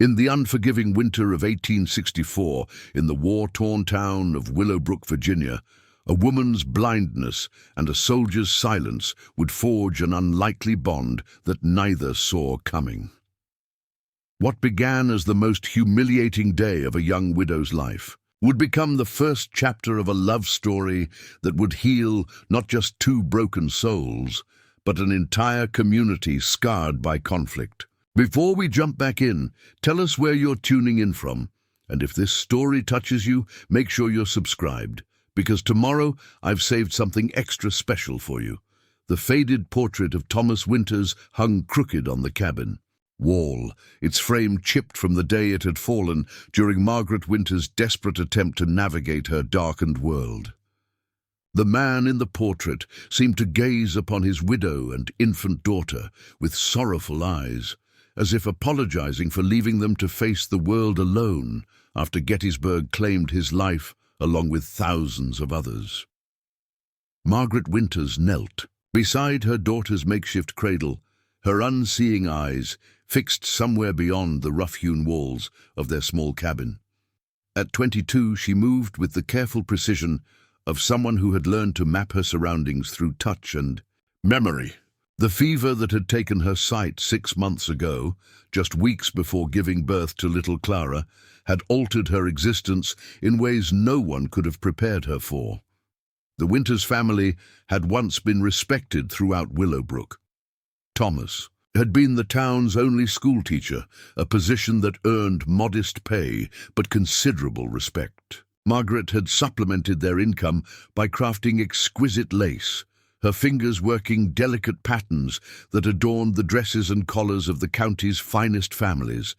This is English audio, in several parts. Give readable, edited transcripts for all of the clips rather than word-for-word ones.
In the unforgiving winter of 1864, in the war-torn town of Willowbrook, Virginia, a woman's blindness and a soldier's silence would forge an unlikely bond that neither saw coming. What began as the most humiliating day of a young widow's life would become the first chapter of a love story that would heal not just two broken souls, but an entire community scarred by conflict. Before we jump back in, tell us where you're tuning in from, and if this story touches you, make sure you're subscribed, because tomorrow I've saved something extra special for you. The faded portrait of Thomas Winters hung crooked on the cabin wall, its frame chipped from the day it had fallen during Margaret Winters' desperate attempt to navigate her darkened world. The man in the portrait seemed to gaze upon his widow and infant daughter with sorrowful eyes, as if apologizing for leaving them to face the world alone after Gettysburg claimed his life along with thousands of others. Margaret Winters knelt beside her daughter's makeshift cradle, her unseeing eyes fixed somewhere beyond the rough-hewn walls of their small cabin. At 22, she moved with the careful precision of someone who had learned to map her surroundings through touch and memory. The fever that had taken her sight 6 months ago, just weeks before giving birth to little Clara, had altered her existence in ways no one could have prepared her for. The Winters family had once been respected throughout Willowbrook. Thomas had been the town's only schoolteacher, a position that earned modest pay but considerable respect. Margaret had supplemented their income by crafting exquisite lace, her fingers working delicate patterns that adorned the dresses and collars of the county's finest families.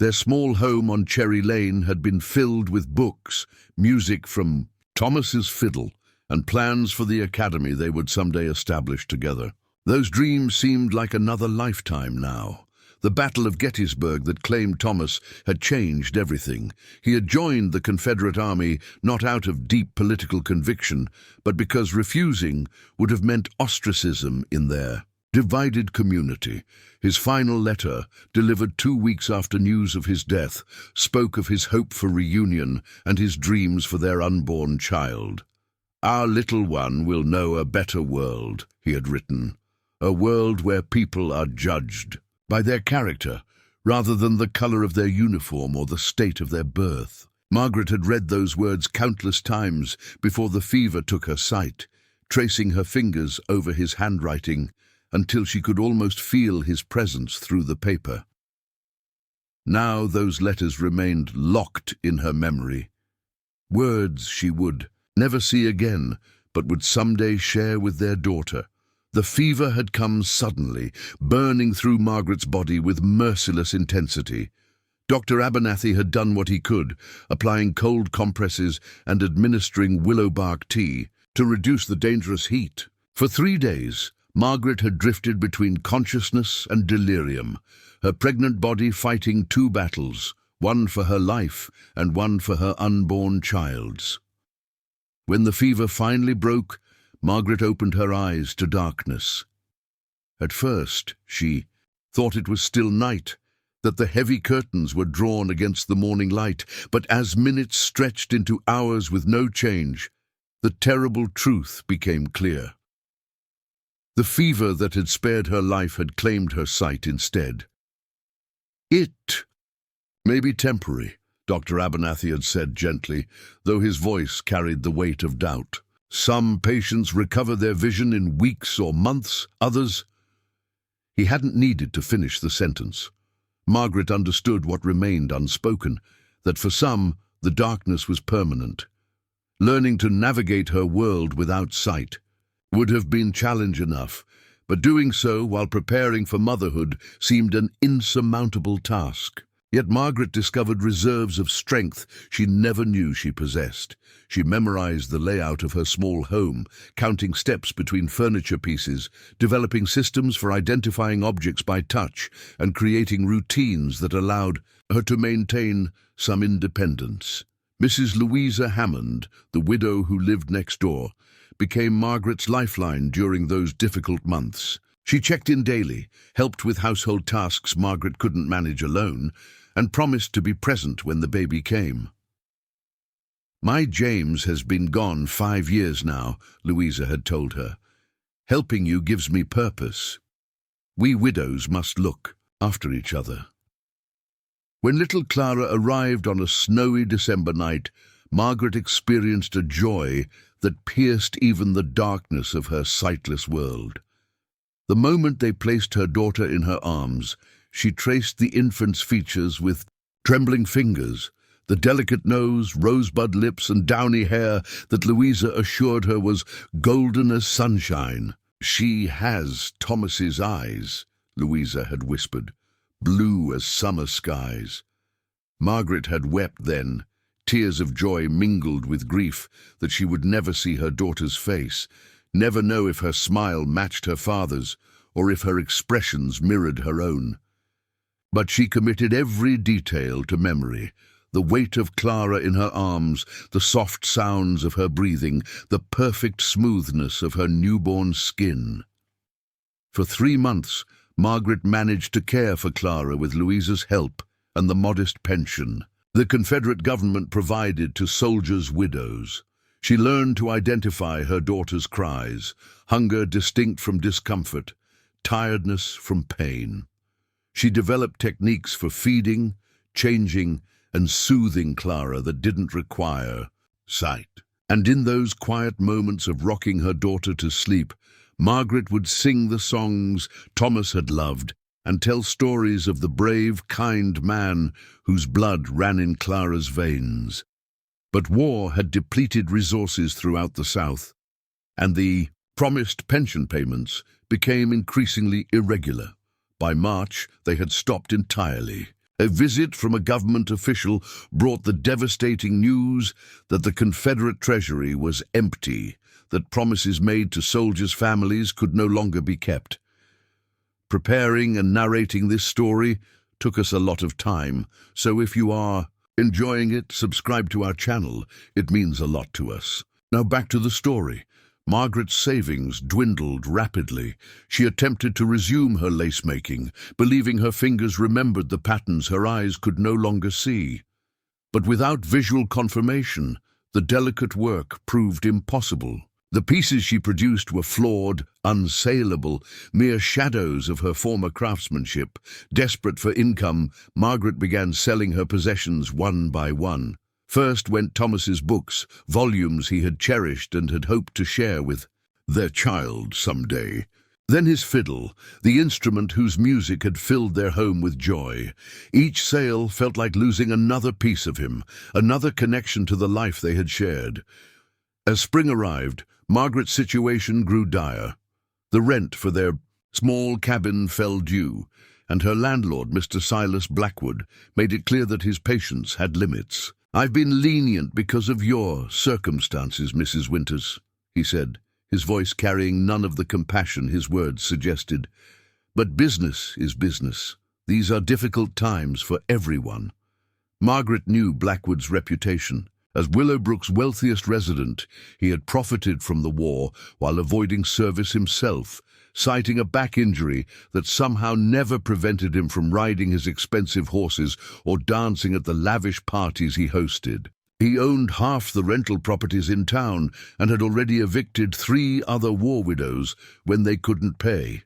Their small home on Cherry Lane had been filled with books, music from Thomas's fiddle, and plans for the academy they would someday establish together. Those dreams seemed like another lifetime now. The Battle of Gettysburg that claimed Thomas had changed everything. He had joined the Confederate Army not out of deep political conviction, but because refusing would have meant ostracism in their divided community. His final letter, delivered 2 weeks after news of his death, spoke of his hope for reunion and his dreams for their unborn child. "Our little one will know a better world," he had written, "a world where people are judged by their character, rather than the color of their uniform or the state of their birth." Margaret had read those words countless times before the fever took her sight, tracing her fingers over his handwriting until she could almost feel his presence through the paper. Now those letters remained locked in her memory. Words she would never see again, but would someday share with their daughter. The fever had come suddenly, burning through Margaret's body with merciless intensity. Dr. Abernathy had done what he could, applying cold compresses and administering willow bark tea to reduce the dangerous heat. For 3 days, Margaret had drifted between consciousness and delirium, her pregnant body fighting 2 battles, one for her life and one for her unborn child's. When the fever finally broke, Margaret opened her eyes to darkness. At first, she thought it was still night, that the heavy curtains were drawn against the morning light, but as minutes stretched into hours with no change, the terrible truth became clear. The fever that had spared her life had claimed her sight instead. "It may be temporary," Dr. Abernathy had said gently, though his voice carried the weight of doubt. "Some patients recover their vision in weeks or months, others—" He hadn't needed to finish the sentence. Margaret understood what remained unspoken, that for some, the darkness was permanent. Learning to navigate her world without sight would have been challenge enough, but doing so while preparing for motherhood seemed an insurmountable task. Yet Margaret discovered reserves of strength she never knew she possessed. She memorized the layout of her small home, counting steps between furniture pieces, developing systems for identifying objects by touch, and creating routines that allowed her to maintain some independence. Mrs. Louisa Hammond, the widow who lived next door, became Margaret's lifeline during those difficult months. She checked in daily, helped with household tasks Margaret couldn't manage alone, and promised to be present when the baby came. "My James has been gone 5 years now," Louisa had told her. "Helping you gives me purpose. We widows must look after each other." When little Clara arrived on a snowy December night, Margaret experienced a joy that pierced even the darkness of her sightless world. The moment they placed her daughter in her arms, she traced the infant's features with trembling fingers, the delicate nose, rosebud lips, and downy hair that Louisa assured her was golden as sunshine. "She has Thomas's eyes," Louisa had whispered, "blue as summer skies." Margaret had wept then, tears of joy mingled with grief that she would never see her daughter's face, never know if her smile matched her father's, or if her expressions mirrored her own. But she committed every detail to memory: the weight of Clara in her arms, the soft sounds of her breathing, the perfect smoothness of her newborn skin. For 3 months, Margaret managed to care for Clara with Louisa's help and the modest pension the Confederate government provided to soldiers' widows. She learned to identify her daughter's cries, hunger distinct from discomfort, tiredness from pain. She developed techniques for feeding, changing, and soothing Clara that didn't require sight. And in those quiet moments of rocking her daughter to sleep, Margaret would sing the songs Thomas had loved and tell stories of the brave, kind man whose blood ran in Clara's veins. But war had depleted resources throughout the South, and the promised pension payments became increasingly irregular. By March, they had stopped entirely. A visit from a government official brought the devastating news that the Confederate treasury was empty, that promises made to soldiers' families could no longer be kept. Preparing and narrating this story took us a lot of time, so if you are enjoying it, subscribe to our channel. It means a lot to us. Now back to the story. Margaret's savings dwindled rapidly. She attempted to resume her lace-making, believing her fingers remembered the patterns her eyes could no longer see. But without visual confirmation, the delicate work proved impossible. The pieces she produced were flawed, unsaleable, mere shadows of her former craftsmanship. Desperate for income, Margaret began selling her possessions one by one. First went Thomas's books, volumes he had cherished and had hoped to share with their child someday. Then his fiddle, the instrument whose music had filled their home with joy. Each sale felt like losing another piece of him, another connection to the life they had shared. As spring arrived, Margaret's situation grew dire. The rent for their small cabin fell due, and her landlord, Mr. Silas Blackwood, made it clear that his patience had limits. "I've been lenient because of your circumstances, Mrs. Winters," he said, his voice carrying none of the compassion his words suggested. "But business is business. These are difficult times for everyone." Margaret knew Blackwood's reputation. As Willowbrook's wealthiest resident, he had profited from the war while avoiding service himself, citing a back injury that somehow never prevented him from riding his expensive horses or dancing at the lavish parties he hosted. He owned half the rental properties in town and had already evicted 3 other war widows when they couldn't pay.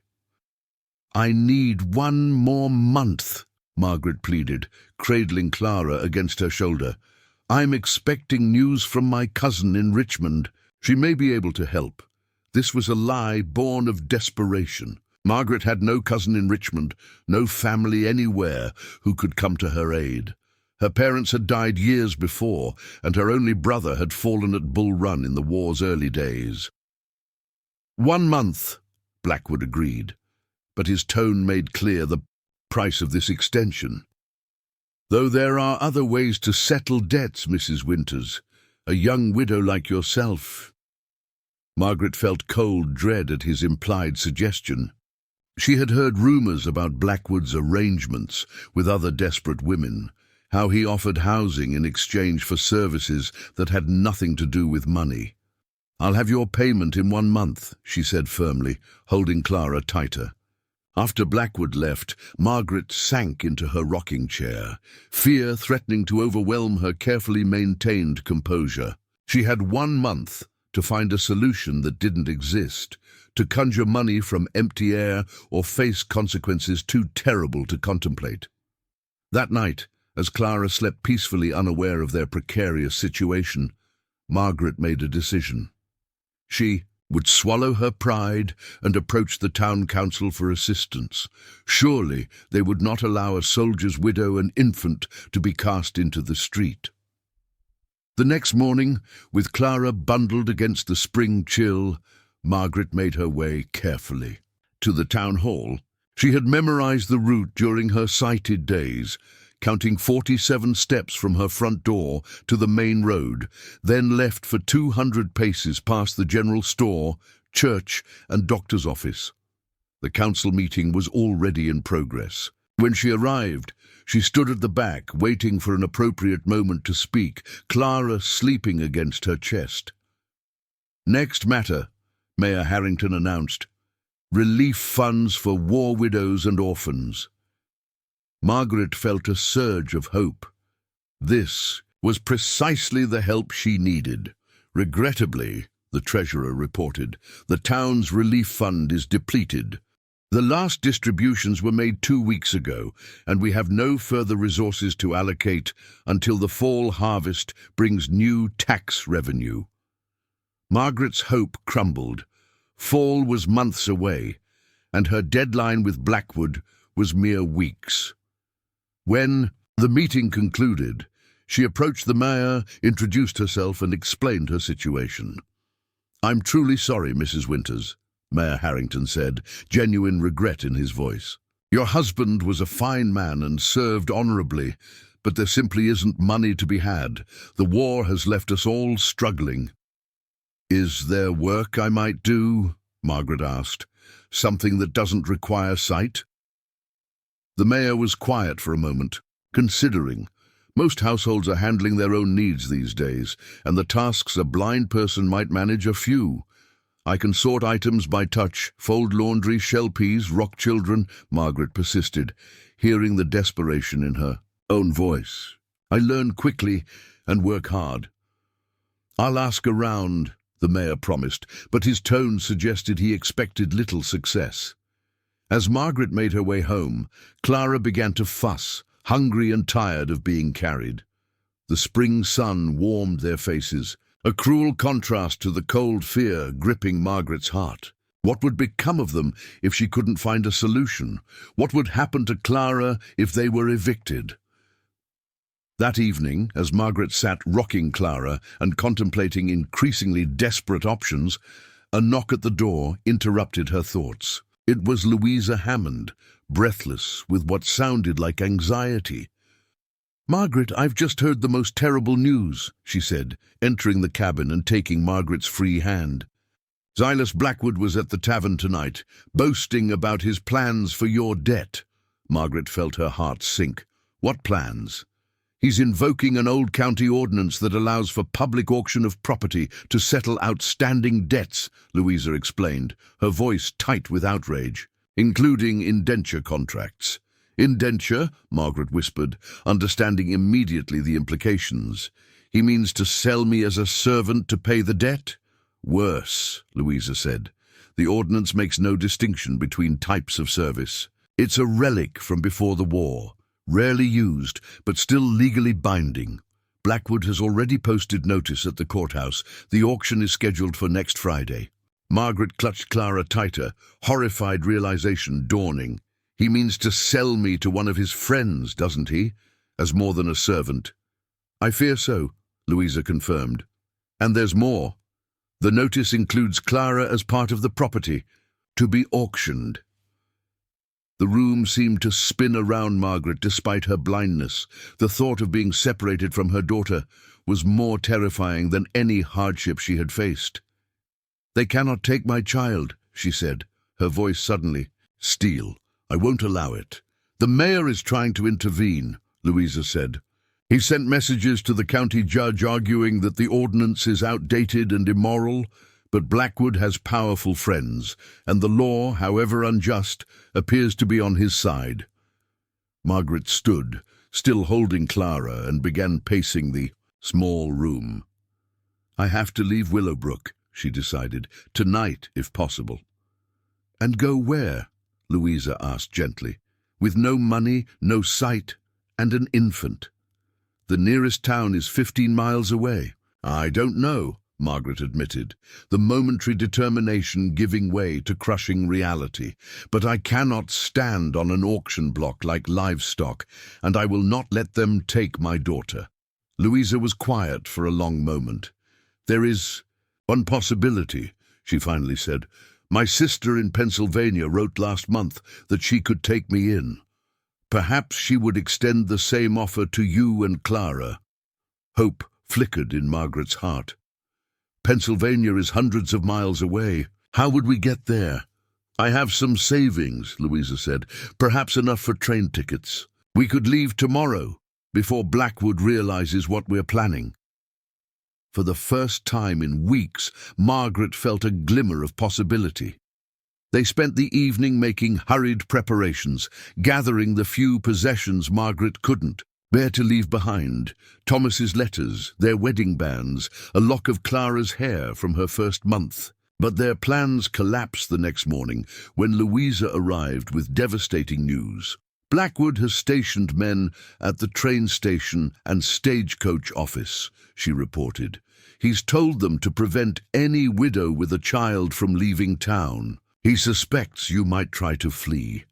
"I need 1 more month," Margaret pleaded, cradling Clara against her shoulder. "I'm expecting news from my cousin in Richmond. She may be able to help." This was a lie born of desperation. Margaret had no cousin in Richmond, no family anywhere who could come to her aid. Her parents had died years before, and her only brother had fallen at Bull Run in the war's early days. 1 month, Blackwood agreed, but his tone made clear the price of this extension. "Though there are other ways to settle debts, Mrs. Winters, a young widow like yourself." Margaret felt cold dread at his implied suggestion. She had heard rumors about Blackwood's arrangements with other desperate women, how he offered housing in exchange for services that had nothing to do with money. "I'll have your payment in 1 month," she said firmly, holding Clara tighter. After Blackwood left, Margaret sank into her rocking chair, fear threatening to overwhelm her carefully maintained composure. She had 1 month to find a solution that didn't exist, to conjure money from empty air or face consequences too terrible to contemplate. That night, as Clara slept peacefully unaware of their precarious situation, Margaret made a decision. She would swallow her pride and approach the town council for assistance. Surely they would not allow a soldier's widow and infant to be cast into the street. The next morning, with Clara bundled against the spring chill, Margaret made her way carefully to the town hall. She had memorized the route during her sighted days, counting 47 steps from her front door to the main road, then left for 200 paces past the general store, church, and doctor's office. The council meeting was already in progress. When she arrived, she stood at the back, waiting for an appropriate moment to speak, Clara sleeping against her chest. Next matter, Mayor Harrington announced, relief funds for war widows and orphans. Margaret felt a surge of hope. This was precisely the help she needed. Regrettably, the treasurer reported, the town's relief fund is depleted. The last distributions were made 2 weeks ago, and we have no further resources to allocate until the fall harvest brings new tax revenue. Margaret's hope crumbled. Fall was months away, and her deadline with Blackwood was mere weeks. When the meeting concluded, she approached the mayor, introduced herself, and explained her situation. "I'm truly sorry, Mrs. Winters," Mayor Harrington said, genuine regret in his voice. "Your husband was a fine man and served honorably, but there simply isn't money to be had. The war has left us all struggling." "Is there work I might do?" Margaret asked. "Something that doesn't require sight?" The mayor was quiet for a moment, considering. Most households are handling their own needs these days, and the tasks a blind person might manage are few. "I can sort items by touch, fold laundry, shell peas, rock children," Margaret persisted, hearing the desperation in her own voice. "I learn quickly and work hard." "I'll ask around," the mayor promised, but his tone suggested he expected little success. As Margaret made her way home, Clara began to fuss, hungry and tired of being carried. The spring sun warmed their faces, a cruel contrast to the cold fear gripping Margaret's heart. What would become of them if she couldn't find a solution? What would happen to Clara if they were evicted? That evening, as Margaret sat rocking Clara and contemplating increasingly desperate options, a knock at the door interrupted her thoughts. It was Louisa Hammond, breathless with what sounded like anxiety. "Margaret, I've just heard the most terrible news," she said, entering the cabin and taking Margaret's free hand. "Silas Blackwood was at the tavern tonight, boasting about his plans for your debt." Margaret felt her heart sink. "What plans?" "He's invoking an old county ordinance that allows for public auction of property to settle outstanding debts," Louisa explained, her voice tight with outrage, "including indenture contracts." "Indenture?" Margaret whispered, understanding immediately the implications. "He means to sell me as a servant to pay the debt?" "Worse," Louisa said. "The ordinance makes no distinction between types of service. It's a relic from before the war. Rarely used, but still legally binding. Blackwood has already posted notice at the courthouse. The auction is scheduled for next Friday." Margaret clutched Clara tighter, horrified realization dawning. "He means to sell me to one of his friends, doesn't he? As more than a servant." "I fear so," Louisa confirmed. "And there's more. The notice includes Clara as part of the property, to be auctioned." The room seemed to spin around Margaret despite her blindness. The thought of being separated from her daughter was more terrifying than any hardship she had faced. "They cannot take my child," she said, her voice suddenly steel. "I won't allow it." "The mayor is trying to intervene," Louisa said. "He sent messages to the county judge arguing that the ordinance is outdated and immoral, But Blackwood has powerful friends, and the law, however unjust, appears to be on his side. Margaret stood, still holding Clara, and began pacing the small room. "I have to leave Willowbrook," she decided, "tonight, if possible." "And go where?" Louisa asked gently. "With no money, no sight, and an infant. The nearest town is 15 miles away." "I don't know," Margaret admitted, the momentary determination giving way to crushing reality. "But I cannot stand on an auction block like livestock, and I will not let them take my daughter." Louisa was quiet for a long moment. "There is one possibility," she finally said. "My sister in Pennsylvania wrote last month that she could take me in. Perhaps she would extend the same offer to you and Clara." Hope flickered in Margaret's heart. "Pennsylvania is hundreds of miles away. How would we get there?" "I have some savings," Louisa said. "Perhaps enough for train tickets. We could leave tomorrow, before Blackwood realizes what we're planning." For the first time in weeks, Margaret felt a glimmer of possibility. They spent the evening making hurried preparations, gathering the few possessions Margaret couldn't bear to leave behind: Thomas's letters, their wedding bands, a lock of Clara's hair from her first month. But their plans collapsed the next morning when Louisa arrived with devastating news. "Blackwood has stationed men at the train station and stagecoach office," she reported. "He's told them to prevent any widow with a child from leaving town. He suspects you might try to flee."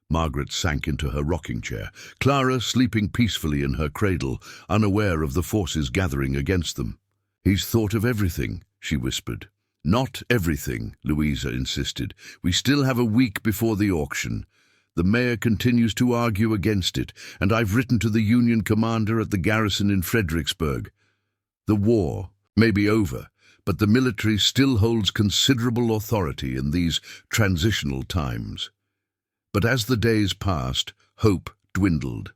Margaret sank into her rocking chair, Clara sleeping peacefully in her cradle, unaware of the forces gathering against them. "He's thought of everything," she whispered. "Not everything," Louisa insisted. "We still have a week before the auction. The mayor continues to argue against it, and I've written to the Union commander at the garrison in Fredericksburg. The war may be over, but the military still holds considerable authority in these transitional times." But as the days passed, hope dwindled.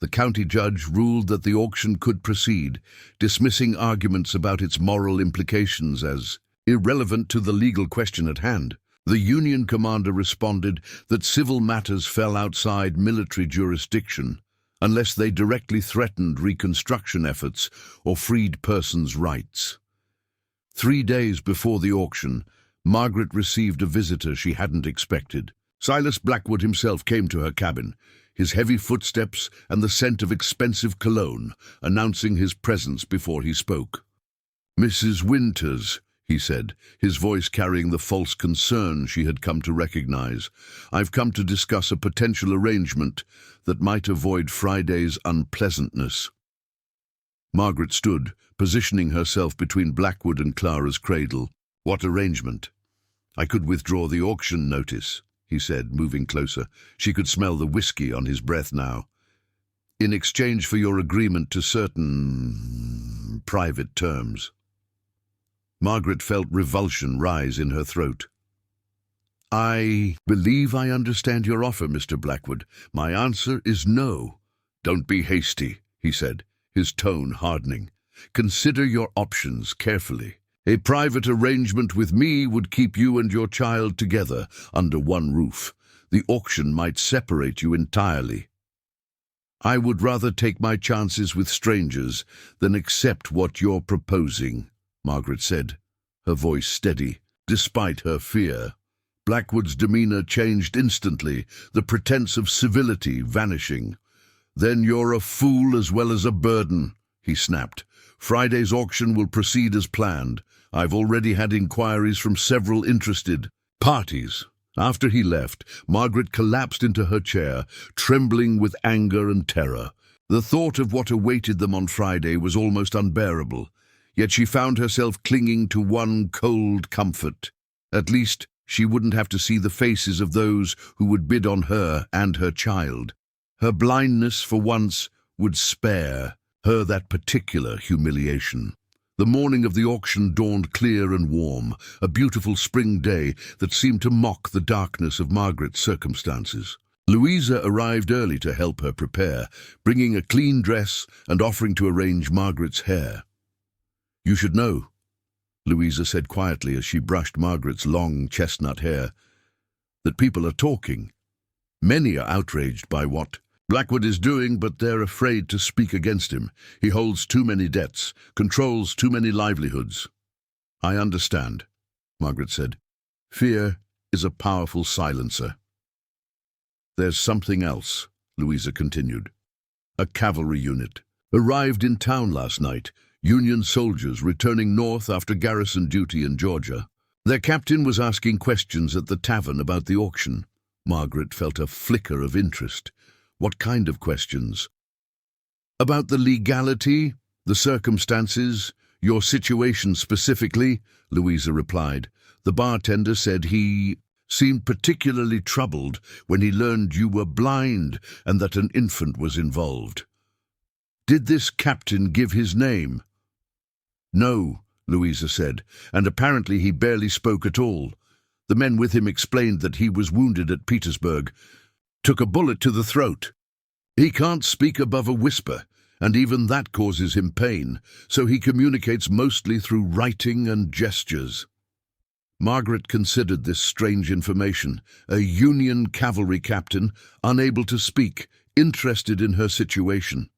The county judge ruled that the auction could proceed, dismissing arguments about its moral implications as irrelevant to the legal question at hand. The Union commander responded that civil matters fell outside military jurisdiction unless they directly threatened reconstruction efforts or freed persons' rights. 3 days before the auction, Margaret received a visitor she hadn't expected. Silas Blackwood himself came to her cabin, his heavy footsteps and the scent of expensive cologne announcing his presence before he spoke. "Mrs. Winters," he said, his voice carrying the false concern she had come to recognize. "I've come to discuss a potential arrangement that might avoid Friday's unpleasantness." Margaret stood, positioning herself between Blackwood and Clara's cradle. "What arrangement?" "I could withdraw the auction notice," he said, moving closer. She could smell the whiskey on his breath now. "In exchange for your agreement to certain private terms." Margaret felt revulsion rise in her throat. "I believe I understand your offer, Mr. Blackwood. My answer is no." "Don't be hasty," he said, his tone hardening. "Consider your options carefully. A private arrangement with me would keep you and your child together under one roof. The auction might separate you entirely. I would rather take my chances with strangers than accept what you're proposing," Margaret said, her voice steady, despite her fear. Blackwood's demeanor changed instantly, the pretense of civility vanishing. "Then you're a fool as well as a burden," he snapped. "Friday's auction will proceed as planned. I've already had inquiries from several interested parties." After he left, Margaret collapsed into her chair, trembling with anger and terror. The thought of what awaited them on Friday was almost unbearable, yet she found herself clinging to one cold comfort. At least she wouldn't have to see the faces of those who would bid on her and her child. Her blindness, for once, would spare her that particular humiliation. The morning of the auction dawned clear and warm, a beautiful spring day that seemed to mock the darkness of Margaret's circumstances. Louisa arrived early to help her prepare, bringing a clean dress and offering to arrange Margaret's hair. "You should know, Louisa said quietly as she brushed Margaret's long chestnut hair, "that people are talking. Many are outraged by what Blackwood is doing, but they're afraid to speak against him. He holds too many debts, controls too many livelihoods." "I understand," Margaret said. "Fear is a powerful silencer." "There's something else," Louisa continued. "A cavalry unit arrived in town last night, Union soldiers returning north after garrison duty in Georgia. Their captain was asking questions at the tavern about the auction." Margaret felt a flicker of interest. "What kind of questions?" "About the legality, the circumstances, your situation specifically," Louisa replied. "The bartender said he seemed particularly troubled when he learned you were blind and that an infant was involved." "Did this captain give his name?" "No," Louisa said, "and apparently he barely spoke at all. The men with him explained that he was wounded at Petersburg, took a bullet to the throat. He can't speak above a whisper, and even that causes him pain, so he communicates mostly through writing and gestures." Margaret considered this strange information. A Union cavalry captain, unable to speak, interested in her situation.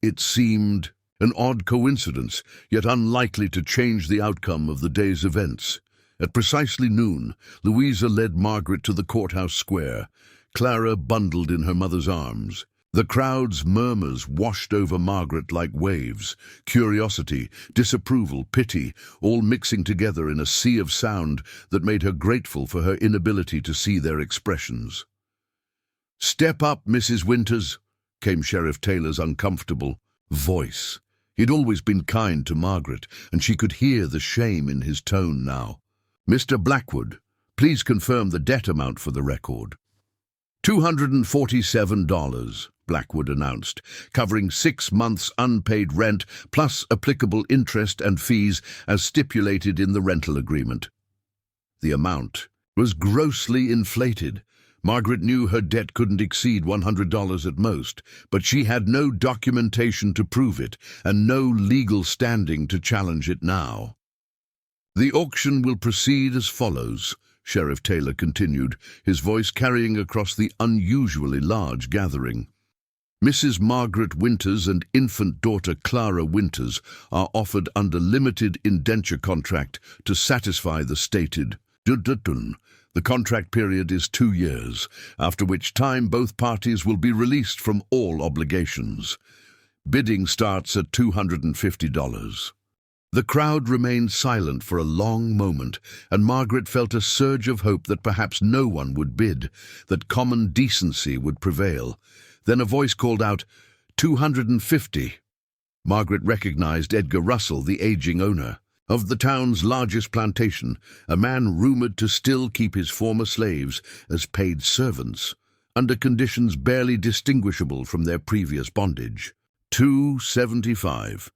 It seemed an odd coincidence, yet unlikely to change the outcome of the day's events. At precisely noon, Louisa led Margaret to the courthouse square, Clara bundled in her mother's arms. The crowd's murmurs washed over Margaret like waves, curiosity, disapproval, pity, all mixing together in a sea of sound that made her grateful for her inability to see their expressions. "Step up, Mrs. Winters," came Sheriff Taylor's uncomfortable voice. He'd always been kind to Margaret, and she could hear the shame in his tone now. "Mr. Blackwood, please confirm the debt amount for the record." $247, Blackwood announced, covering 6 months' unpaid rent plus applicable interest and fees as stipulated in the rental agreement. The amount was grossly inflated. Margaret knew her debt couldn't exceed $100 at most, but she had no documentation to prove it and no legal standing to challenge it now. "The auction will proceed as follows," Sheriff Taylor continued, his voice carrying across the unusually large gathering. "Mrs. Margaret Winters and infant daughter Clara Winters are offered under limited indenture contract to satisfy the stated The contract period is 2 years, after which time both parties will be released from all obligations. Bidding starts at $250. The crowd remained silent for a long moment, and Margaret felt a surge of hope that perhaps no one would bid, that common decency would prevail. Then a voice called out, "$250. Margaret recognized Edgar Russell, the aging owner of the town's largest plantation, a man rumored to still keep his former slaves as paid servants, under conditions barely distinguishable from their previous bondage. $275.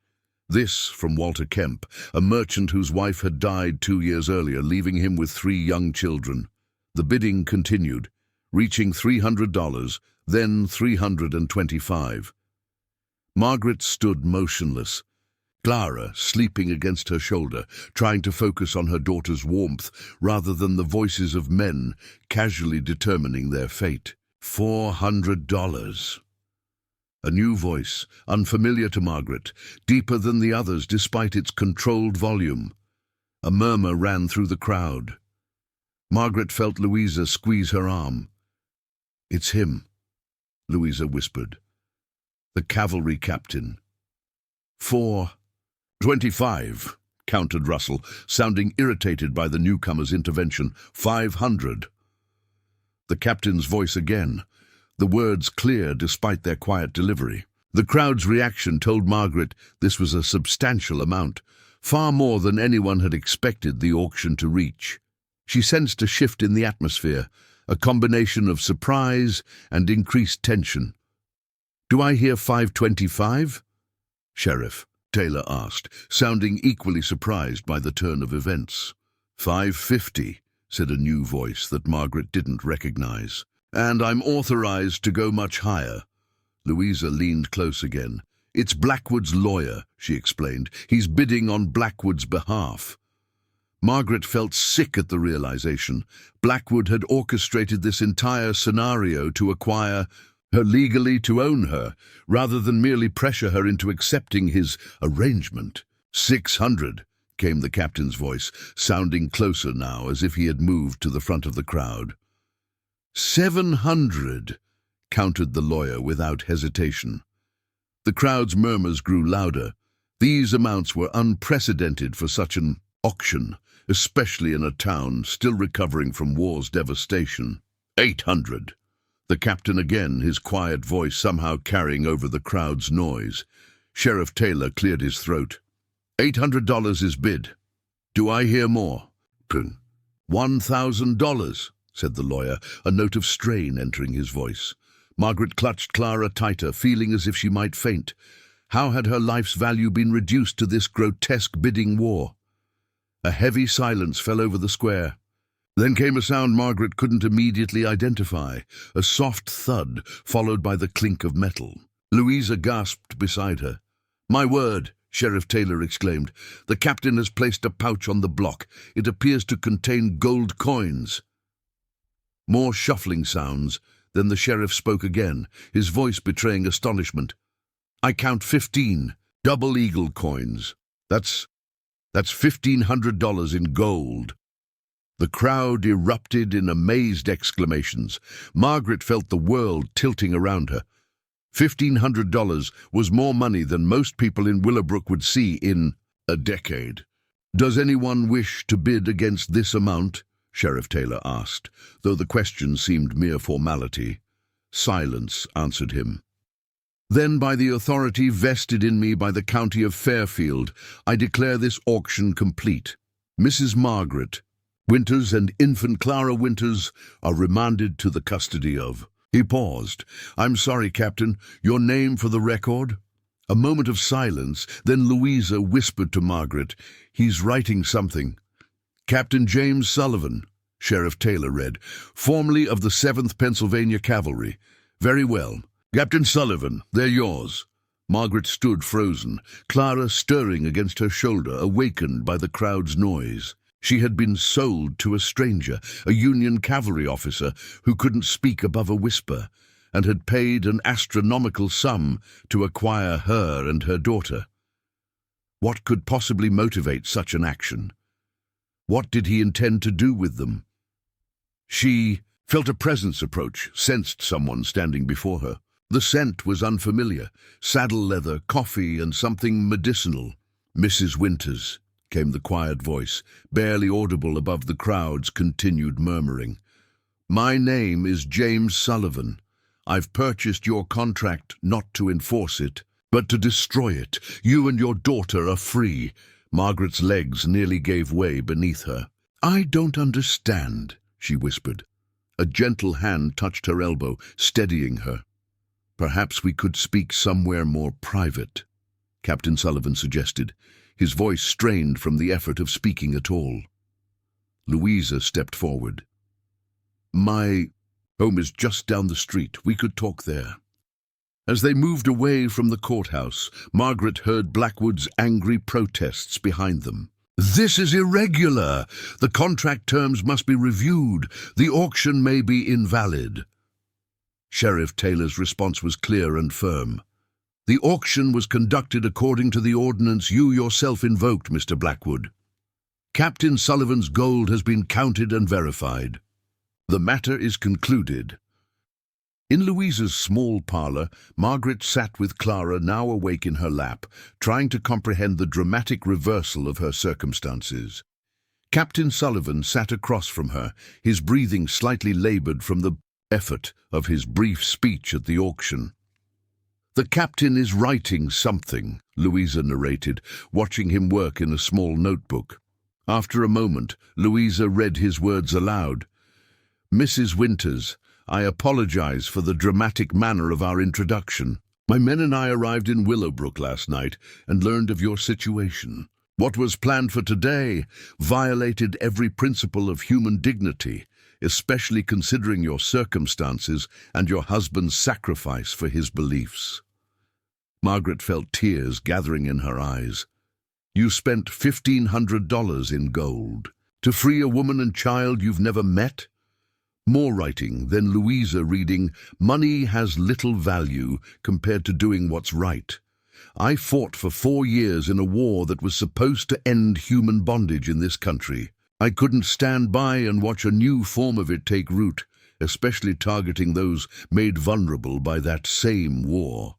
This from Walter Kemp, a merchant whose wife had died 2 years earlier, leaving him with 3 young children. The bidding continued, reaching $300, then $325. Margaret stood motionless, Clara sleeping against her shoulder, trying to focus on her daughter's warmth rather than the voices of men casually determining their fate. $400. A new voice, unfamiliar to Margaret, deeper than the others despite its controlled volume. A murmur ran through the crowd. Margaret felt Louisa squeeze her arm. "It's him," Louisa whispered. "The cavalry captain." $425, countered Russell, sounding irritated by the newcomer's intervention. $500. The captain's voice again, the words clear despite their quiet delivery. The crowd's reaction told Margaret this was a substantial amount, far more than anyone had expected the auction to reach. She sensed a shift in the atmosphere, a combination of surprise and increased tension. "Do I hear 525? Sheriff?" Taylor asked, sounding equally surprised by the turn of events. "550, said a new voice that Margaret didn't recognize. "And I'm authorized to go much higher." Louisa leaned close again. "It's Blackwood's lawyer," she explained. "He's bidding on Blackwood's behalf." Margaret felt sick at the realization. Blackwood had orchestrated this entire scenario to acquire her legally, to own her, rather than merely pressure her into accepting his arrangement. 600, came the captain's voice, sounding closer now, as if he had moved to the front of the crowd. 700, countered the lawyer without hesitation. The crowd's murmurs grew louder. These amounts were unprecedented for such an auction, especially in a town still recovering from war's devastation. 800. The captain again, his quiet voice somehow carrying over the crowd's noise. Sheriff Taylor cleared his throat. $800 is bid. Do I hear more? $1,000, said the lawyer, a note of strain entering his voice. Margaret clutched Clara tighter, feeling as if she might faint. How had her life's value been reduced to this grotesque bidding war? A heavy silence fell over the square. Then came a sound Margaret couldn't immediately identify, a soft thud followed by the clink of metal. Louisa gasped beside her. "My word," Sheriff Taylor exclaimed. "The captain has placed a pouch on the block. It appears to contain gold coins." More shuffling sounds. Then the sheriff spoke again, his voice betraying astonishment. "I count 15 double eagle coins. That's $1,500 in gold." The crowd erupted in amazed exclamations. Margaret felt the world tilting around her. $1,500 was more money than most people in Willowbrook would see in a decade. "Does anyone wish to bid against this amount?" Sheriff Taylor asked, though the question seemed mere formality. Silence answered him. "Then, by the authority vested in me by the county of Fairfield, I declare this auction complete. Mrs. Margaret Winters and infant Clara Winters are remanded to the custody of—" He paused. "I'm sorry, Captain. Your name for the record?" A moment of silence, then Louisa whispered to Margaret, "He's writing something." "Captain James Sullivan," Sheriff Taylor read, "formerly of the 7th Pennsylvania Cavalry." "Very well. Captain Sullivan, they're yours." Margaret stood frozen, Clara stirring against her shoulder, awakened by the crowd's noise. She had been sold to a stranger, a Union cavalry officer who couldn't speak above a whisper, and had paid an astronomical sum to acquire her and her daughter. What could possibly motivate such an action? What did he intend to do with them? She felt a presence approach, sensed someone standing before her. The scent was unfamiliar, saddle leather, coffee, and something medicinal. "Mrs. Winters," came the quiet voice, barely audible above the crowd's continued murmuring. "My name is James Sullivan. I've purchased your contract not to enforce it, but to destroy it. You and your daughter are free." Margaret's legs nearly gave way beneath her. "I don't understand," she whispered. A gentle hand touched her elbow, steadying her. "Perhaps we could speak somewhere more private," Captain Sullivan suggested, his voice strained from the effort of speaking at all. Louisa stepped forward. "My home is just down the street. We could talk there." As they moved away from the courthouse, Margaret heard Blackwood's angry protests behind them. "This is irregular. The contract terms must be reviewed. The auction may be invalid." Sheriff Taylor's response was clear and firm. "The auction was conducted according to the ordinance you yourself invoked, Mr. Blackwood. Captain Sullivan's gold has been counted and verified. The matter is concluded." In Louisa's small parlour, Margaret sat with Clara, now awake in her lap, trying to comprehend the dramatic reversal of her circumstances. Captain Sullivan sat across from her, his breathing slightly laboured from the effort of his brief speech at the auction. "The captain is writing something," Louisa narrated, watching him work in a small notebook. After a moment, Louisa read his words aloud. "Mrs. Winters, I apologize for the dramatic manner of our introduction. My men and I arrived in Willowbrook last night and learned of your situation. What was planned for today violated every principle of human dignity, especially considering your circumstances and your husband's sacrifice for his beliefs." Margaret felt tears gathering in her eyes. "You spent $1,500 in gold," To free a woman and child you've never met? More writing, then Louisa reading, "Money has little value compared to doing what's right. I fought for 4 years in a war that was supposed to end human bondage in this country. I couldn't stand by and watch a new form of it take root, especially targeting those made vulnerable by that same war."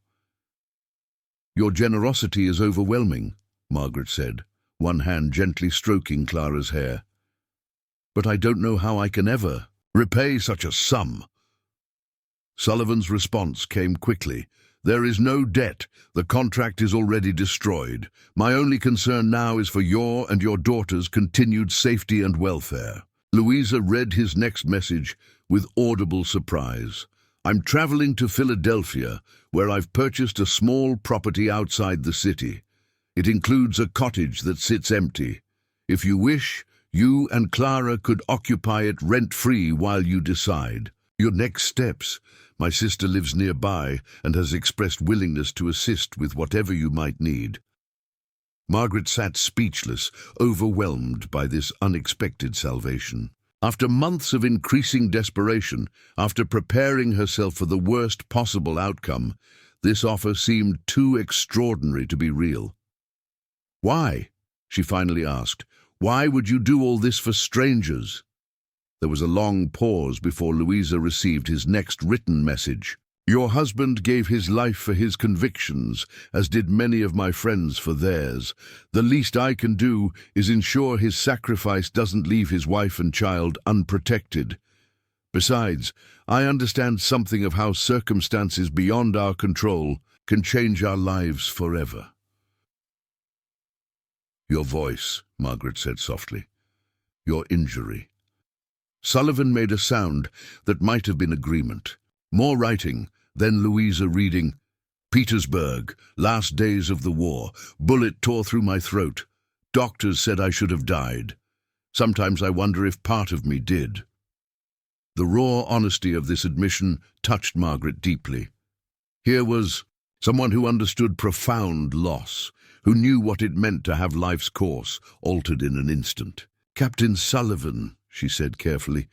"Your generosity is overwhelming," Margaret said, one hand gently stroking Clara's hair. "But I don't know how I can ever repay such a sum." Sullivan's response came quickly. "There is no debt. The contract is already destroyed. My only concern now is for your and your daughter's continued safety and welfare." Louisa read his next message with audible surprise. "I'm traveling to Philadelphia, where I've purchased a small property outside the city. It includes a cottage that sits empty. If you wish, you and Clara could occupy it rent-free while you decide. Your next steps. My sister lives nearby and has expressed willingness to assist with whatever you might need." Margaret sat speechless, overwhelmed by this unexpected salvation. After months of increasing desperation, after preparing herself for the worst possible outcome, this offer seemed too extraordinary to be real. "Why?" she finally asked. "Why would you do all this for strangers?" There was a long pause before Louisa received his next written message. "Your husband gave his life for his convictions, as did many of my friends for theirs. The least I can do is ensure his sacrifice doesn't leave his wife and child unprotected. Besides, I understand something of how circumstances beyond our control can change our lives forever." "Your voice," Margaret said softly. "Your injury." Sullivan made a sound that might have been agreement. More writing, then Louisa reading, "Petersburg, last days of the war. Bullet tore through my throat. Doctors said I should have died. Sometimes I wonder if part of me did." The raw honesty of this admission touched Margaret deeply. Here was someone who understood profound loss, who knew what it meant to have life's course altered in an instant. "Captain Sullivan," she said carefully,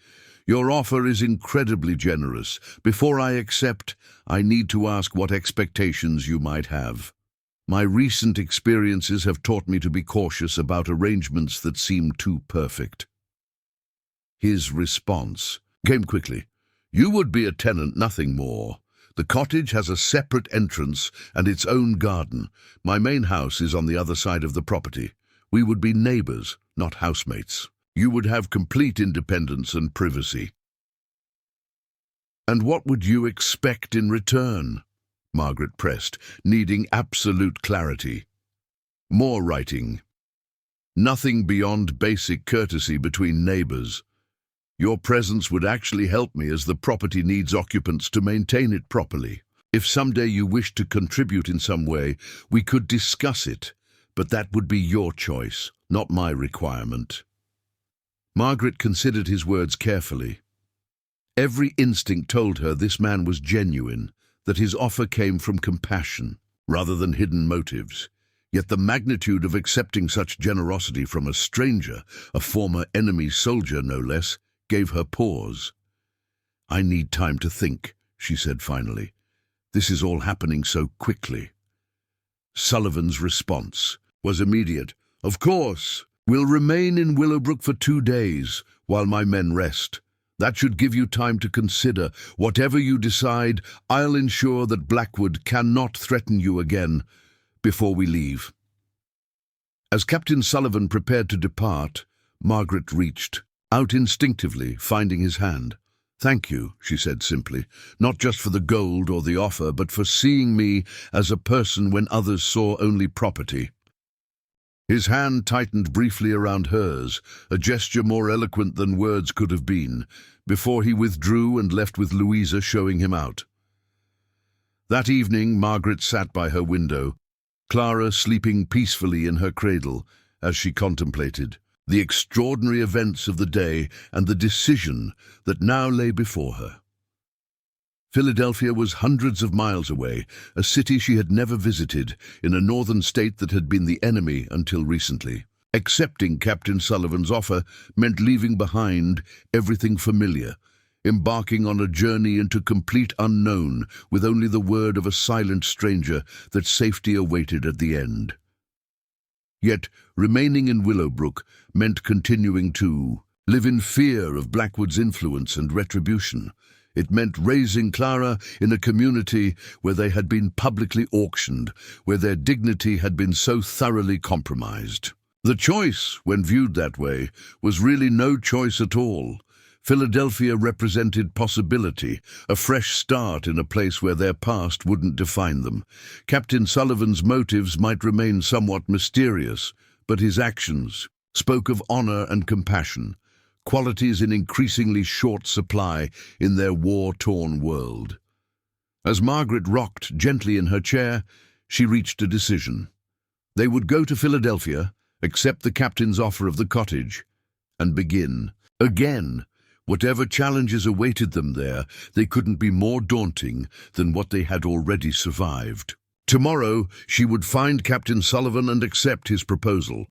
"your offer is incredibly generous. Before I accept, I need to ask what expectations you might have. My recent experiences have taught me to be cautious about arrangements that seem too perfect." His response came quickly. "You would be a tenant, nothing more. The cottage has a separate entrance and its own garden. My main house is on the other side of the property. We would be neighbors, not housemates. You would have complete independence and privacy." "And what would you expect in return?" Margaret pressed, needing absolute clarity. More writing. "Nothing beyond basic courtesy between neighbors. Your presence would actually help me, as the property needs occupants to maintain it properly. If someday you wish to contribute in some way, we could discuss it, but that would be your choice, not my requirement." Margaret considered his words carefully. Every instinct told her this man was genuine, that his offer came from compassion, rather than hidden motives. Yet the magnitude of accepting such generosity from a stranger, a former enemy soldier no less, gave her pause. "I need time to think," she said finally. "This is all happening so quickly." Sullivan's response was immediate. "Of course. We'll remain in Willowbrook for 2 days, while my men rest. That should give you time to consider. Whatever you decide, I'll ensure that Blackwood cannot threaten you again before we leave." As Captain Sullivan prepared to depart, Margaret reached out instinctively, finding his hand. "Thank you," she said simply, "not just for the gold or the offer, but for seeing me as a person when others saw only property." His hand tightened briefly around hers, a gesture more eloquent than words could have been, before he withdrew and left with Louisa showing him out. That evening, Margaret sat by her window, Clara sleeping peacefully in her cradle, as she contemplated the extraordinary events of the day and the decision that now lay before her. Philadelphia was hundreds of miles away, a city she had never visited, in a northern state that had been the enemy until recently. Accepting Captain Sullivan's offer meant leaving behind everything familiar, embarking on a journey into complete unknown with only the word of a silent stranger that safety awaited at the end. Yet, remaining in Willowbrook meant continuing to live in fear of Blackwood's influence and retribution. It meant raising Clara in a community where they had been publicly auctioned, where their dignity had been so thoroughly compromised. The choice, when viewed that way, was really no choice at all. Philadelphia represented possibility, a fresh start in a place where their past wouldn't define them. Captain Sullivan's motives might remain somewhat mysterious, but his actions spoke of honor and compassion, qualities in increasingly short supply in their war-torn world. As Margaret rocked gently in her chair, she reached a decision. They would go to Philadelphia, accept the captain's offer of the cottage, and begin again. Whatever challenges awaited them there, they couldn't be more daunting than what they had already survived. Tomorrow, she would find Captain Sullivan and accept his proposal.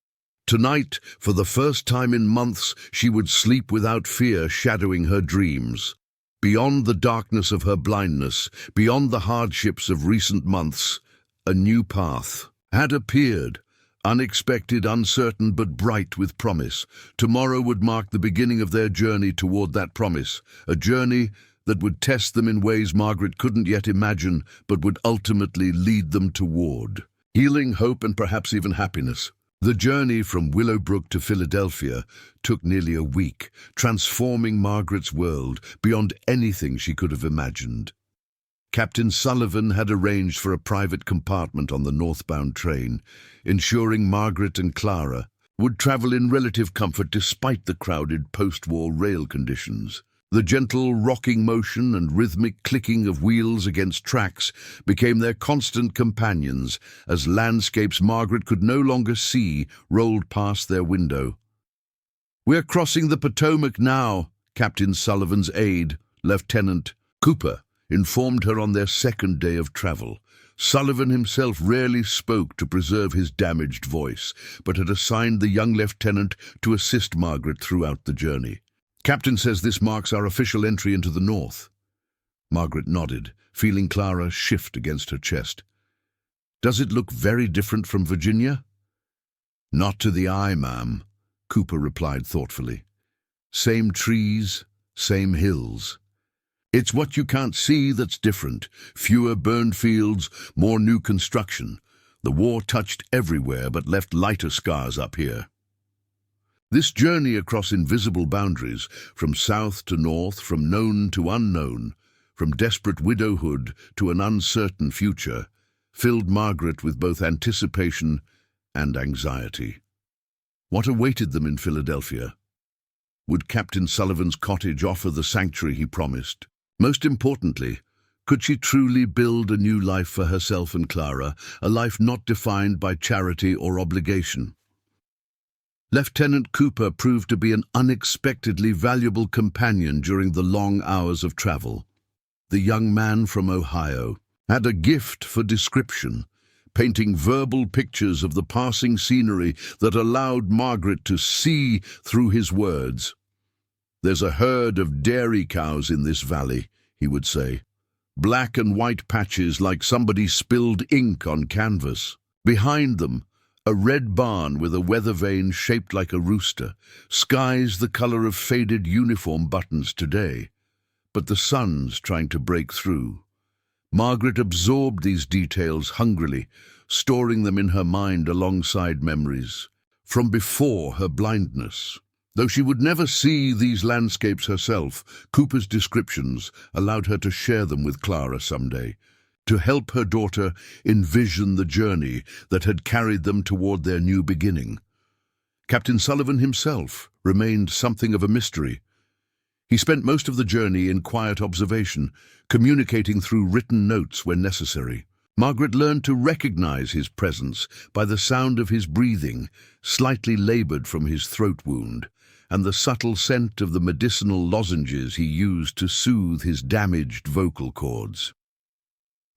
Tonight, for the first time in months, she would sleep without fear shadowing her dreams. Beyond the darkness of her blindness, beyond the hardships of recent months, a new path had appeared. Unexpected, uncertain, but bright with promise. Tomorrow would mark the beginning of their journey toward that promise, a journey that would test them in ways Margaret couldn't yet imagine, but would ultimately lead them toward healing, hope, and perhaps even happiness. The journey from Willowbrook to Philadelphia took nearly a week, transforming Margaret's world beyond anything she could have imagined. Captain Sullivan had arranged for a private compartment on the northbound train, ensuring Margaret and Clara would travel in relative comfort despite the crowded post-war rail conditions. The gentle rocking motion and rhythmic clicking of wheels against tracks became their constant companions as landscapes Margaret could no longer see rolled past their window. "We're crossing the Potomac now," Captain Sullivan's aide, Lieutenant Cooper, informed her on their second day of travel. Sullivan himself rarely spoke to preserve his damaged voice, but had assigned the young lieutenant to assist Margaret throughout the journey. "Captain says this marks our official entry into the North." Margaret nodded, feeling Clara shift against her chest. "Does it look very different from Virginia?" "Not to the eye, ma'am," Cooper replied thoughtfully. "Same trees, same hills. It's what you can't see that's different. Fewer burned fields, more new construction. The war touched everywhere but left lighter scars up here." This journey across invisible boundaries, from south to north, from known to unknown, from desperate widowhood to an uncertain future, filled Margaret with both anticipation and anxiety. What awaited them in Philadelphia? Would Captain Sullivan's cottage offer the sanctuary he promised? Most importantly, could she truly build a new life for herself and Clara, a life not defined by charity or obligation? Lieutenant Cooper proved to be an unexpectedly valuable companion during the long hours of travel. The young man from Ohio had a gift for description, painting verbal pictures of the passing scenery that allowed Margaret to see through his words. "There's a herd of dairy cows in this valley," he would say. "Black and white patches like somebody spilled ink on canvas. Behind them, a red barn with a weather vane shaped like a rooster. Skies the color of faded uniform buttons today, but the sun's trying to break through." Margaret absorbed these details hungrily, storing them in her mind alongside memories from before her blindness. Though she would never see these landscapes herself, Cooper's descriptions allowed her to share them with Clara someday, to help her daughter envision the journey that had carried them toward their new beginning. Captain Sullivan himself remained something of a mystery. He spent most of the journey in quiet observation, communicating through written notes when necessary. Margaret learned to recognize his presence by the sound of his breathing, slightly labored from his throat wound, and the subtle scent of the medicinal lozenges he used to soothe his damaged vocal cords.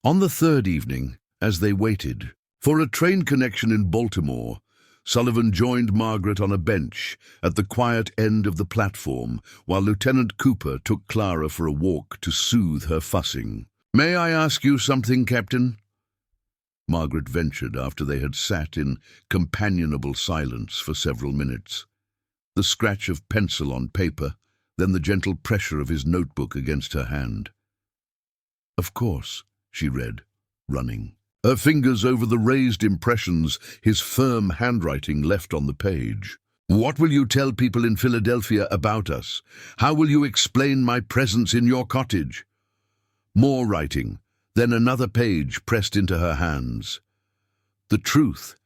On the third evening, as they waited for a train connection in Baltimore, Sullivan joined Margaret on a bench at the quiet end of the platform, while Lieutenant Cooper took Clara for a walk to soothe her fussing. "May I ask you something, Captain?" Margaret ventured after they had sat in companionable silence for several minutes. The scratch of pencil on paper, then the gentle pressure of his notebook against her hand. "Of course," she read, running. Her fingers over the raised impressions his firm handwriting left on the page. "What will you tell people in Philadelphia about us? How will you explain my presence in your cottage?" More writing, then another page pressed into her hands. "The truth,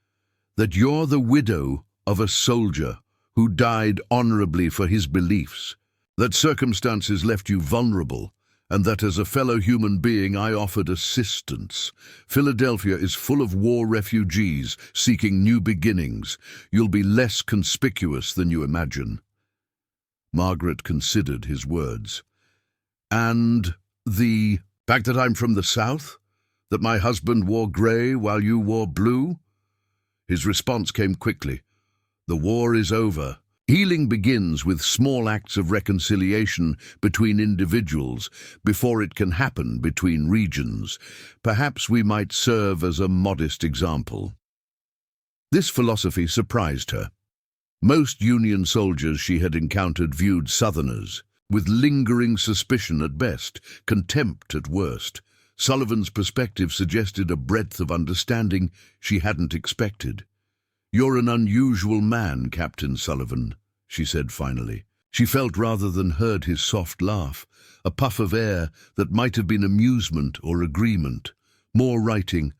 that you're the widow of a soldier who died honorably for his beliefs, that circumstances left you vulnerable, and that as a fellow human being I offered assistance. Philadelphia is full of war refugees seeking new beginnings. You'll be less conspicuous than you imagine." Margaret considered his words. "And the fact that I'm from the South? That my husband wore grey while you wore blue?" His response came quickly. "The war is over. Healing begins with small acts of reconciliation between individuals before it can happen between regions. Perhaps we might serve as a modest example." This philosophy surprised her. Most Union soldiers she had encountered viewed Southerners with lingering suspicion at best, contempt at worst. Sullivan's perspective suggested a breadth of understanding she hadn't expected. "You're an unusual man, Captain Sullivan," she said finally. She felt rather than heard his soft laugh, a puff of air that might have been amusement or agreement. More writing.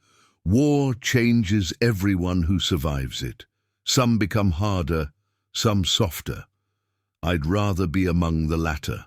"War changes everyone who survives it. Some become harder, some softer. I'd rather be among the latter."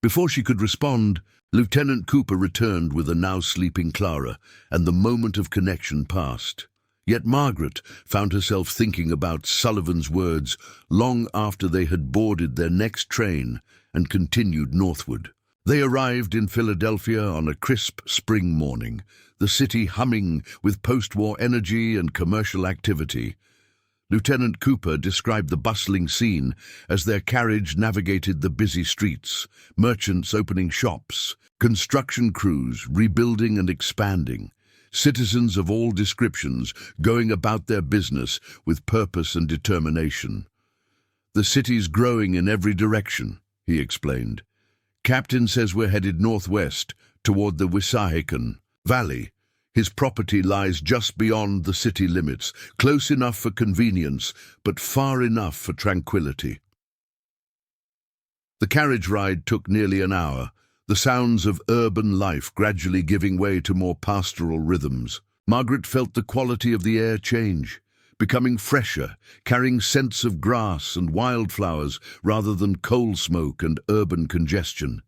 Before she could respond, Lieutenant Cooper returned with a now sleeping Clara, and the moment of connection passed. Yet Margaret found herself thinking about Sullivan's words long after they had boarded their next train and continued northward. They arrived in Philadelphia on a crisp spring morning, the city humming with post-war energy and commercial activity. Lieutenant Cooper described the bustling scene as their carriage navigated the busy streets, merchants opening shops, construction crews rebuilding and expanding, citizens of all descriptions going about their business with purpose and determination. "The city's growing in every direction," he explained. "Captain says we're headed northwest toward the Wissahickon Valley. His property lies just beyond the city limits, close enough for convenience, but far enough for tranquility." The carriage ride took nearly an hour, the sounds of urban life gradually giving way to more pastoral rhythms. Margaret felt the quality of the air change, becoming fresher, carrying scents of grass and wildflowers rather than coal smoke and urban congestion.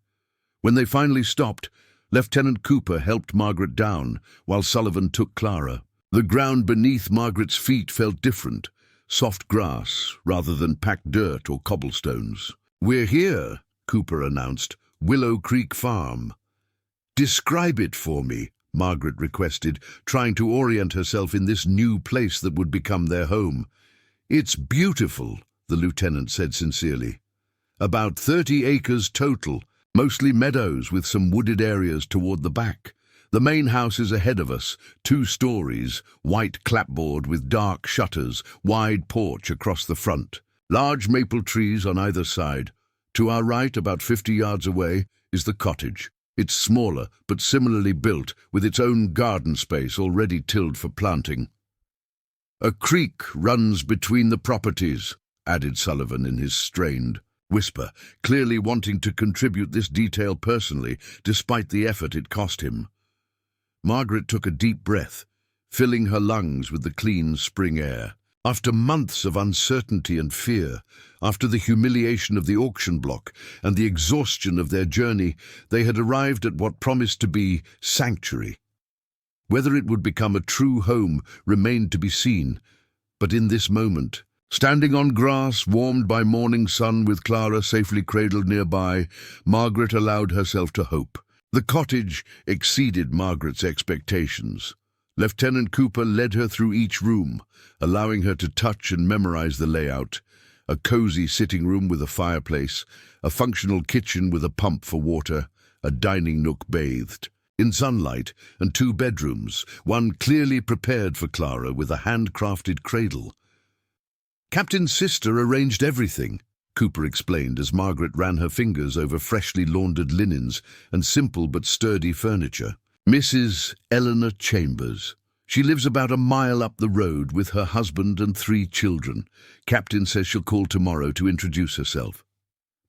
When they finally stopped, Lieutenant Cooper helped Margaret down, while Sullivan took Clara. The ground beneath Margaret's feet felt different, soft grass rather than packed dirt or cobblestones. "We're here," Cooper announced. "Willow Creek Farm." "Describe it for me," Margaret requested, trying to orient herself in this new place that would become their home. "It's beautiful," the lieutenant said sincerely. "About 30 acres total, mostly meadows with some wooded areas toward the back. The main house is ahead of us, 2 stories, white clapboard with dark shutters, wide porch across the front. Large maple trees on either side. To our right, about 50 yards away, is the cottage. It's smaller, but similarly built, with its own garden space already tilled for planting. A creek runs between the properties," added Sullivan in his strained whisper, clearly wanting to contribute this detail personally, despite the effort it cost him. Margaret took a deep breath, filling her lungs with the clean spring air. After months of uncertainty and fear, after the humiliation of the auction block and the exhaustion of their journey, they had arrived at what promised to be sanctuary. Whether it would become a true home remained to be seen, but in this moment, standing on grass warmed by morning sun with Clara safely cradled nearby, Margaret allowed herself to hope. The cottage exceeded Margaret's expectations. Lieutenant Cooper led her through each room, allowing her to touch and memorize the layout. A cozy sitting room with a fireplace, a functional kitchen with a pump for water, a dining nook bathed in sunlight, and 2 bedrooms, one clearly prepared for Clara with a handcrafted cradle. Captain's sister arranged everything, Cooper explained as Margaret ran her fingers over freshly laundered linens and simple but sturdy furniture. Mrs. Eleanor Chambers. She lives about a mile up the road with her husband and 3 children. Captain says she'll call tomorrow to introduce herself.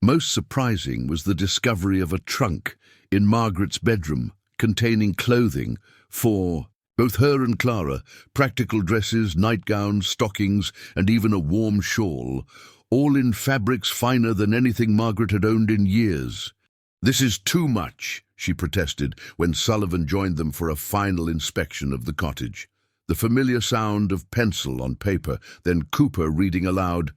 Most surprising was the discovery of a trunk in Margaret's bedroom containing clothing for both her and Clara, practical dresses, nightgowns, stockings, and even a warm shawl, all in fabrics finer than anything Margaret had owned in years. "This is too much," she protested when Sullivan joined them for a final inspection of the cottage. The familiar sound of pencil on paper, then Cooper reading aloud.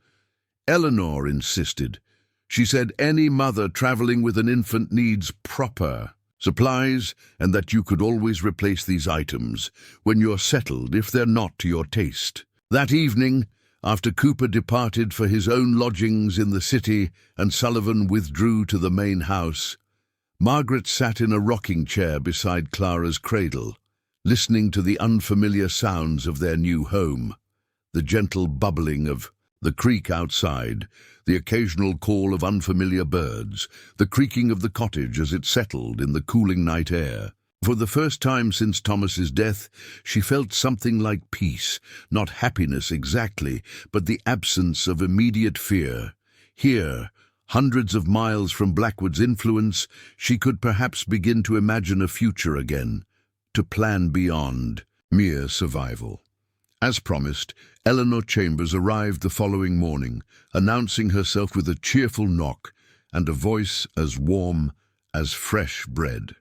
Eleanor insisted. She said any mother traveling with an infant needs proper supplies, and that you could always replace these items when you're settled if they're not to your taste. That evening, after Cooper departed for his own lodgings in the city and Sullivan withdrew to the main house, Margaret sat in a rocking chair beside Clara's cradle, listening to the unfamiliar sounds of their new home, the gentle bubbling of the creek outside, the occasional call of unfamiliar birds, the creaking of the cottage as it settled in the cooling night air. For the first time since Thomas's death, she felt something like peace, not happiness exactly, but the absence of immediate fear. Here, hundreds of miles from Blackwood's influence, she could perhaps begin to imagine a future again, to plan beyond mere survival. As promised, Eleanor Chambers arrived the following morning, announcing herself with a cheerful knock and a voice as warm as fresh bread.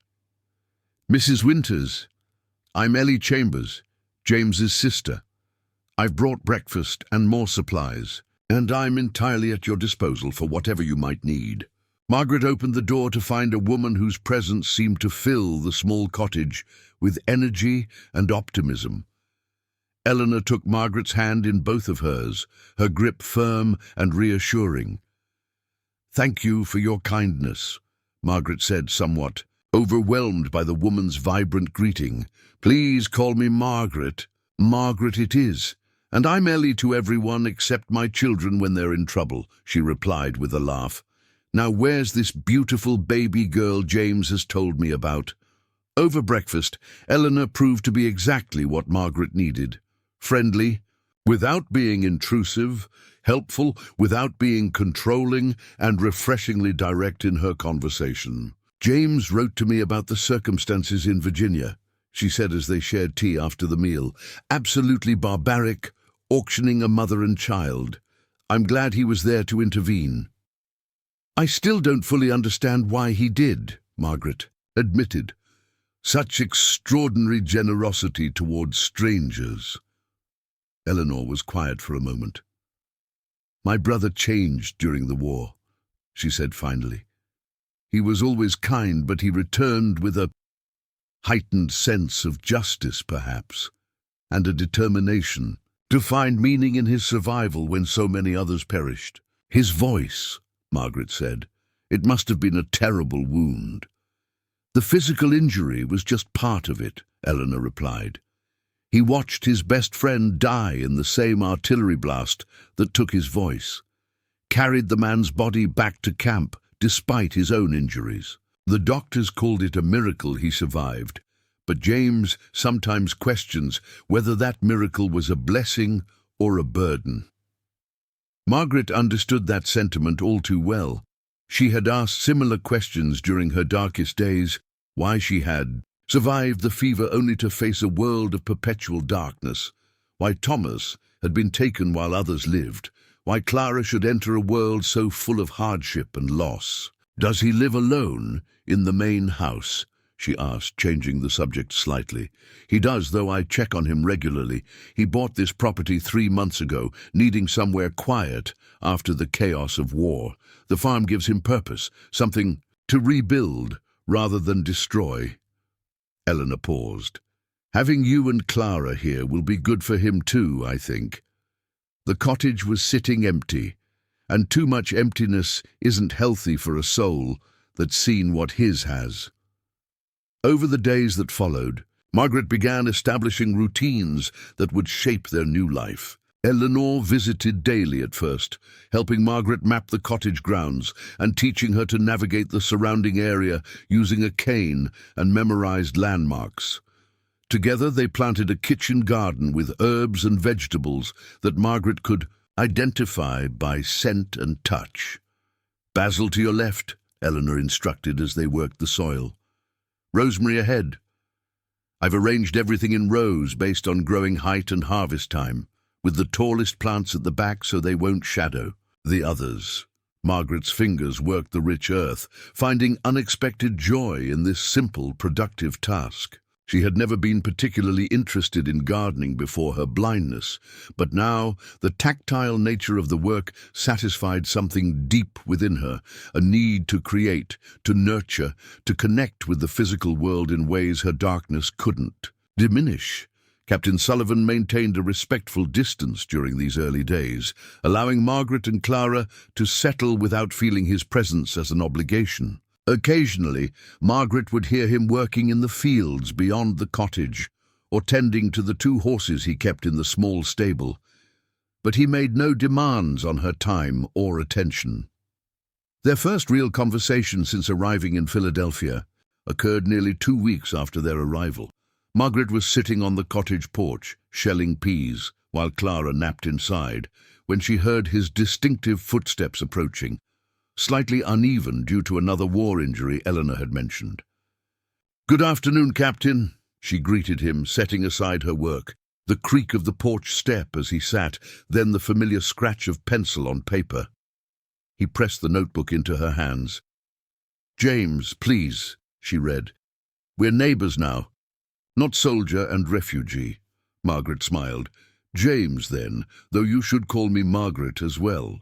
"Mrs. Winters, I'm Ellie Chambers, James's sister. I've brought breakfast and more supplies, and I'm entirely at your disposal for whatever you might need." Margaret opened the door to find a woman whose presence seemed to fill the small cottage with energy and optimism. Eleanor took Margaret's hand in both of hers, her grip firm and reassuring. "Thank you for your kindness," Margaret said, somewhat overwhelmed by the woman's vibrant greeting. "Please call me Margaret. Margaret it is. And I'm Ellie to everyone except my children when they're in trouble," she replied with a laugh. "Now where's this beautiful baby girl James has told me about?" Over breakfast, Eleanor proved to be exactly what Margaret needed. Friendly, without being intrusive, helpful, without being controlling, and refreshingly direct in her conversation. "James wrote to me about the circumstances in Virginia," she said as they shared tea after the meal. "Absolutely barbaric, auctioning a mother and child. I'm glad he was there to intervene." "I still don't fully understand why he did," Margaret admitted. "Such extraordinary generosity towards strangers." Eleanor was quiet for a moment. "My brother changed during the war," she said finally. "He was always kind, but he returned with a heightened sense of justice, perhaps, and a determination to find meaning in his survival when so many others perished. His voice," Margaret said. "It must have been a terrible wound." "The physical injury was just part of it," Eleanor replied. "He watched his best friend die in the same artillery blast that took his voice, carried the man's body back to camp despite his own injuries. The doctors called it a miracle he survived, but James sometimes questions whether that miracle was a blessing or a burden." Margaret understood that sentiment all too well. She had asked similar questions during her darkest days, why she had survived the fever only to face a world of perpetual darkness, why Thomas had been taken while others lived, why Clara should enter a world so full of hardship and loss. "Does he live alone in the main house?" she asked, changing the subject slightly. "He does, though I check on him regularly. He bought this property 3 months ago, needing somewhere quiet after the chaos of war. The farm gives him purpose, something to rebuild rather than destroy." Eleanor paused. Having you and Clara here will be good for him too, I think. The cottage was sitting empty, and too much emptiness isn't healthy for a soul that's seen what his has. Over the days that followed, Margaret began establishing routines that would shape their new life. Eleanor visited daily at first, helping Margaret map the cottage grounds and teaching her to navigate the surrounding area using a cane and memorized landmarks. Together they planted a kitchen garden with herbs and vegetables that Margaret could identify by scent and touch. "Basil to your left," Eleanor instructed as they worked the soil. "Rosemary ahead. I've arranged everything in rows based on growing height and harvest time, with the tallest plants at the back so they won't shadow the others." Margaret's fingers worked the rich earth, finding unexpected joy in this simple, productive task. She had never been particularly interested in gardening before her blindness, but now the tactile nature of the work satisfied something deep within her, a need to create, to nurture, to connect with the physical world in ways her darkness couldn't diminish. Captain Sullivan maintained a respectful distance during these early days, allowing Margaret and Clara to settle without feeling his presence as an obligation. Occasionally, Margaret would hear him working in the fields beyond the cottage, or tending to the 2 horses he kept in the small stable, but he made no demands on her time or attention. Their first real conversation since arriving in Philadelphia occurred nearly 2 weeks after their arrival. Margaret was sitting on the cottage porch, shelling peas, while Clara napped inside, when she heard his distinctive footsteps approaching, slightly uneven due to another war injury Eleanor had mentioned. "Good afternoon, Captain," she greeted him, setting aside her work, the creak of the porch step as he sat, then the familiar scratch of pencil on paper. He pressed the notebook into her hands. "James, please," she read. "We're neighbors now. Not soldier and refugee." Margaret smiled. "James, then, though you should call me Margaret as well."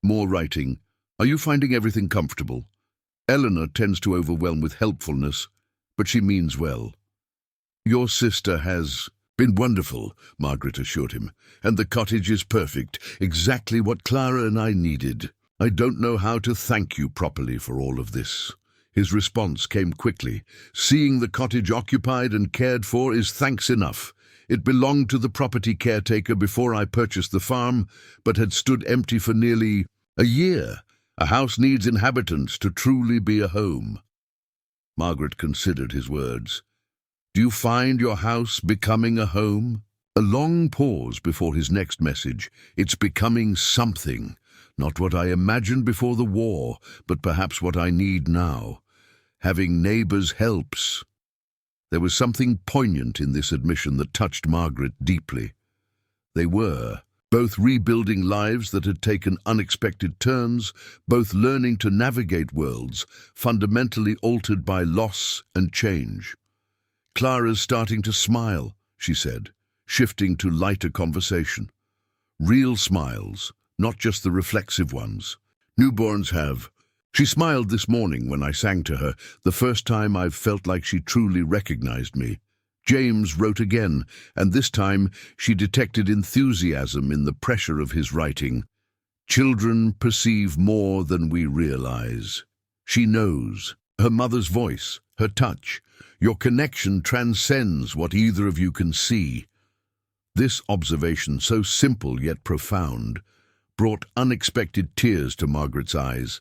More writing. "Are you finding everything comfortable? Eleanor tends to overwhelm with helpfulness, but she means well." "Your sister has been wonderful," Margaret assured him, "and the cottage is perfect, exactly what Clara and I needed. I don't know how to thank you properly for all of this." His response came quickly. "Seeing the cottage occupied and cared for is thanks enough. It belonged to the property caretaker before I purchased the farm, but had stood empty for nearly a year. A house needs inhabitants to truly be a home." Margaret considered his words. "Do you find your house becoming a home?" A long pause before his next message. "It's becoming something. Not what I imagined before the war, but perhaps what I need now. Having neighbors helps." There was something poignant in this admission that touched Margaret deeply. They were both rebuilding lives that had taken unexpected turns, both learning to navigate worlds fundamentally altered by loss and change. "Clara's starting to smile," she said, shifting to lighter conversation. "Real smiles, not just the reflexive ones. Newborns have. She smiled this morning when I sang to her, the first time I've felt like she truly recognized me." James wrote again, and this time she detected enthusiasm in the pressure of his writing. "Children perceive more than we realize. She knows. Her mother's voice, her touch. Your connection transcends what either of you can see." This observation, so simple yet profound, brought unexpected tears to Margaret's eyes.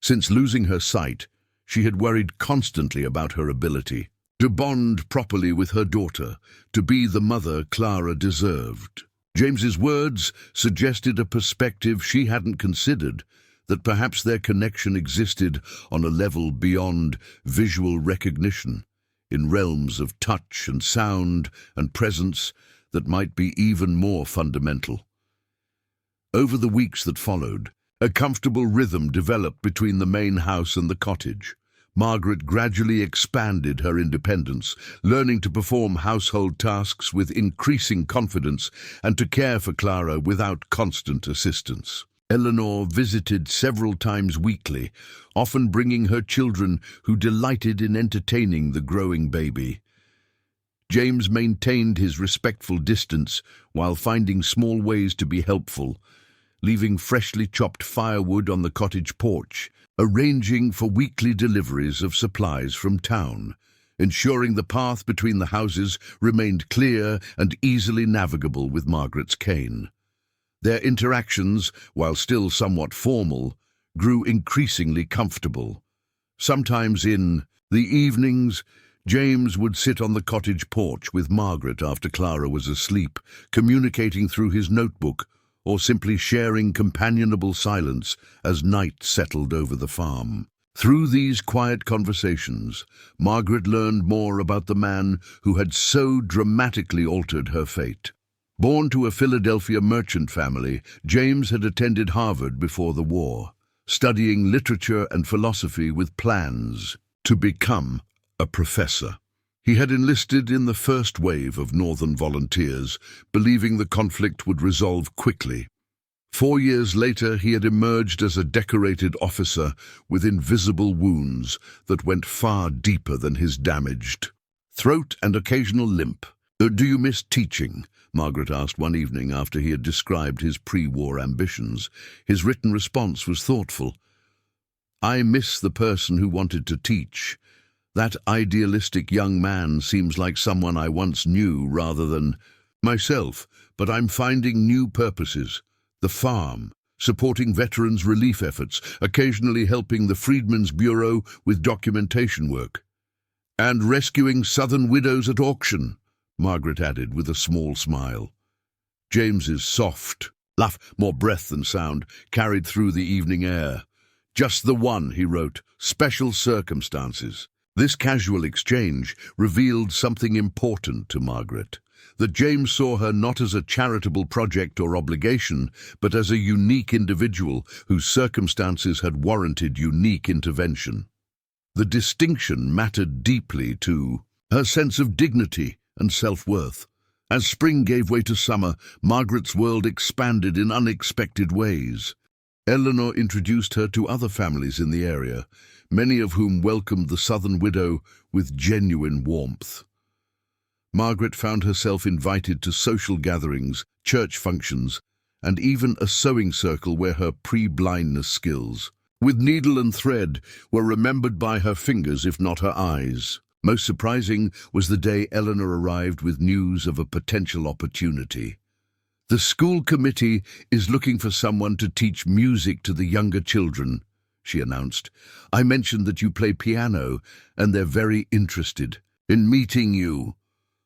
Since losing her sight, she had worried constantly about her ability to bond properly with her daughter, to be the mother Clara deserved. James's words suggested a perspective she hadn't considered, that perhaps their connection existed on a level beyond visual recognition, in realms of touch and sound and presence that might be even more fundamental. Over the weeks that followed, a comfortable rhythm developed between the main house and the cottage. Margaret gradually expanded her independence, learning to perform household tasks with increasing confidence and to care for Clara without constant assistance. Eleanor visited several times weekly, often bringing her children who delighted in entertaining the growing baby. James maintained his respectful distance while finding small ways to be helpful, leaving freshly chopped firewood on the cottage porch, arranging for weekly deliveries of supplies from town, ensuring the path between the houses remained clear and easily navigable with Margaret's cane. Their interactions, while still somewhat formal, grew increasingly comfortable. Sometimes in the evenings, James would sit on the cottage porch with Margaret after Clara was asleep, communicating through his notebook or simply sharing companionable silence as night settled over the farm. Through these quiet conversations, Margaret learned more about the man who had so dramatically altered her fate. Born to a Philadelphia merchant family, James had attended Harvard before the war, studying literature and philosophy with plans to become a professor. He had enlisted in the first wave of Northern volunteers, believing the conflict would resolve quickly. 4 years later, he had emerged as a decorated officer with invisible wounds that went far deeper than his damaged throat and occasional limp. "Do you miss teaching?" Margaret asked one evening after he had described his pre-war ambitions. His written response was thoughtful. "I miss the person who wanted to teach. That idealistic young man seems like someone I once knew rather than myself, but I'm finding new purposes. The farm, supporting veterans' relief efforts, occasionally helping the Freedmen's Bureau with documentation work. And rescuing Southern widows at auction," Margaret added with a small smile. James's soft laugh, more breath than sound, carried through the evening air. "Just the one," he wrote, "special circumstances." This casual exchange revealed something important to Margaret, that James saw her not as a charitable project or obligation, but as a unique individual whose circumstances had warranted unique intervention. The distinction mattered deeply to her sense of dignity and self-worth. As spring gave way to summer, Margaret's world expanded in unexpected ways. Eleanor introduced her to other families in the area, many of whom welcomed the Southern widow with genuine warmth. Margaret found herself invited to social gatherings, church functions, and even a sewing circle where her pre-blindness skills, with needle and thread, were remembered by her fingers if not her eyes. Most surprising was the day Eleanor arrived with news of a potential opportunity. "The school committee is looking for someone to teach music to the younger children," she announced. "I mentioned that you play piano, and they're very interested in meeting you."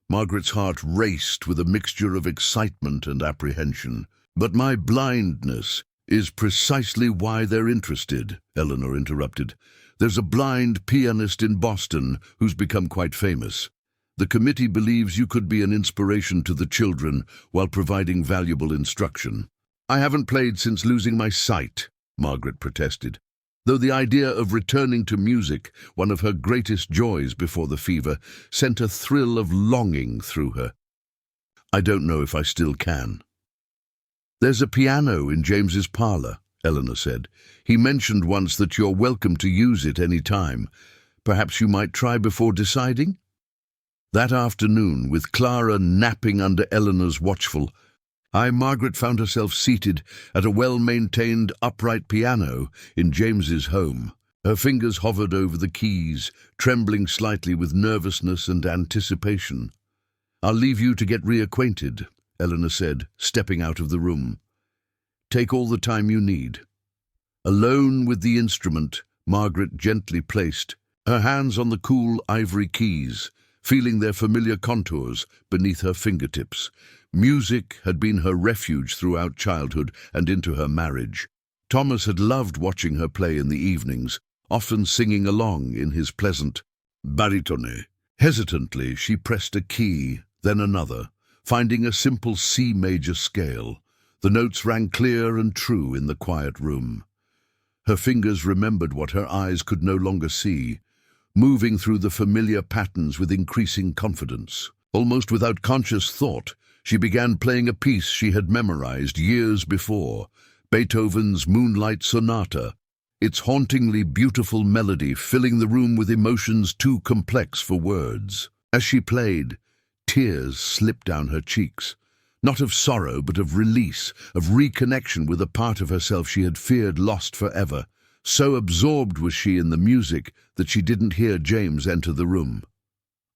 Margaret's heart raced with a mixture of excitement and apprehension. "But my blindness is precisely why they're interested," Eleanor interrupted. "There's a blind pianist in Boston who's become quite famous. The committee believes you could be an inspiration to the children while providing valuable instruction." "I haven't played since losing my sight," Margaret protested, though the idea of returning to music, one of her greatest joys before the fever, sent a thrill of longing through her. "I don't know if I still can." "There's a piano in James's parlor," Eleanor said. "He mentioned once that you're welcome to use it any time. Perhaps you might try before deciding?" That afternoon, with Clara napping under Eleanor's watchful eye, Margaret found herself seated at a well-maintained upright piano in James's home. Her fingers hovered over the keys, trembling slightly with nervousness and anticipation. "I'll leave you to get reacquainted," Eleanor said, stepping out of the room. "Take all the time you need." Alone with the instrument, Margaret gently placed her hands on the cool ivory keys, feeling their familiar contours beneath her fingertips. Music had been her refuge throughout childhood and into her marriage. Thomas had loved watching her play in the evenings, often singing along in his pleasant baritone. Hesitantly, she pressed a key, then another, finding a simple C major scale. The notes rang clear and true in the quiet room. Her fingers remembered what her eyes could no longer see, moving through the familiar patterns with increasing confidence. Almost without conscious thought, she began playing a piece she had memorized years before, Beethoven's Moonlight Sonata, its hauntingly beautiful melody filling the room with emotions too complex for words. As she played, Tears slipped down her cheeks, not of sorrow but of release, of reconnection with a part of herself she had feared lost forever. So absorbed was she in the music that she didn't hear James enter the room.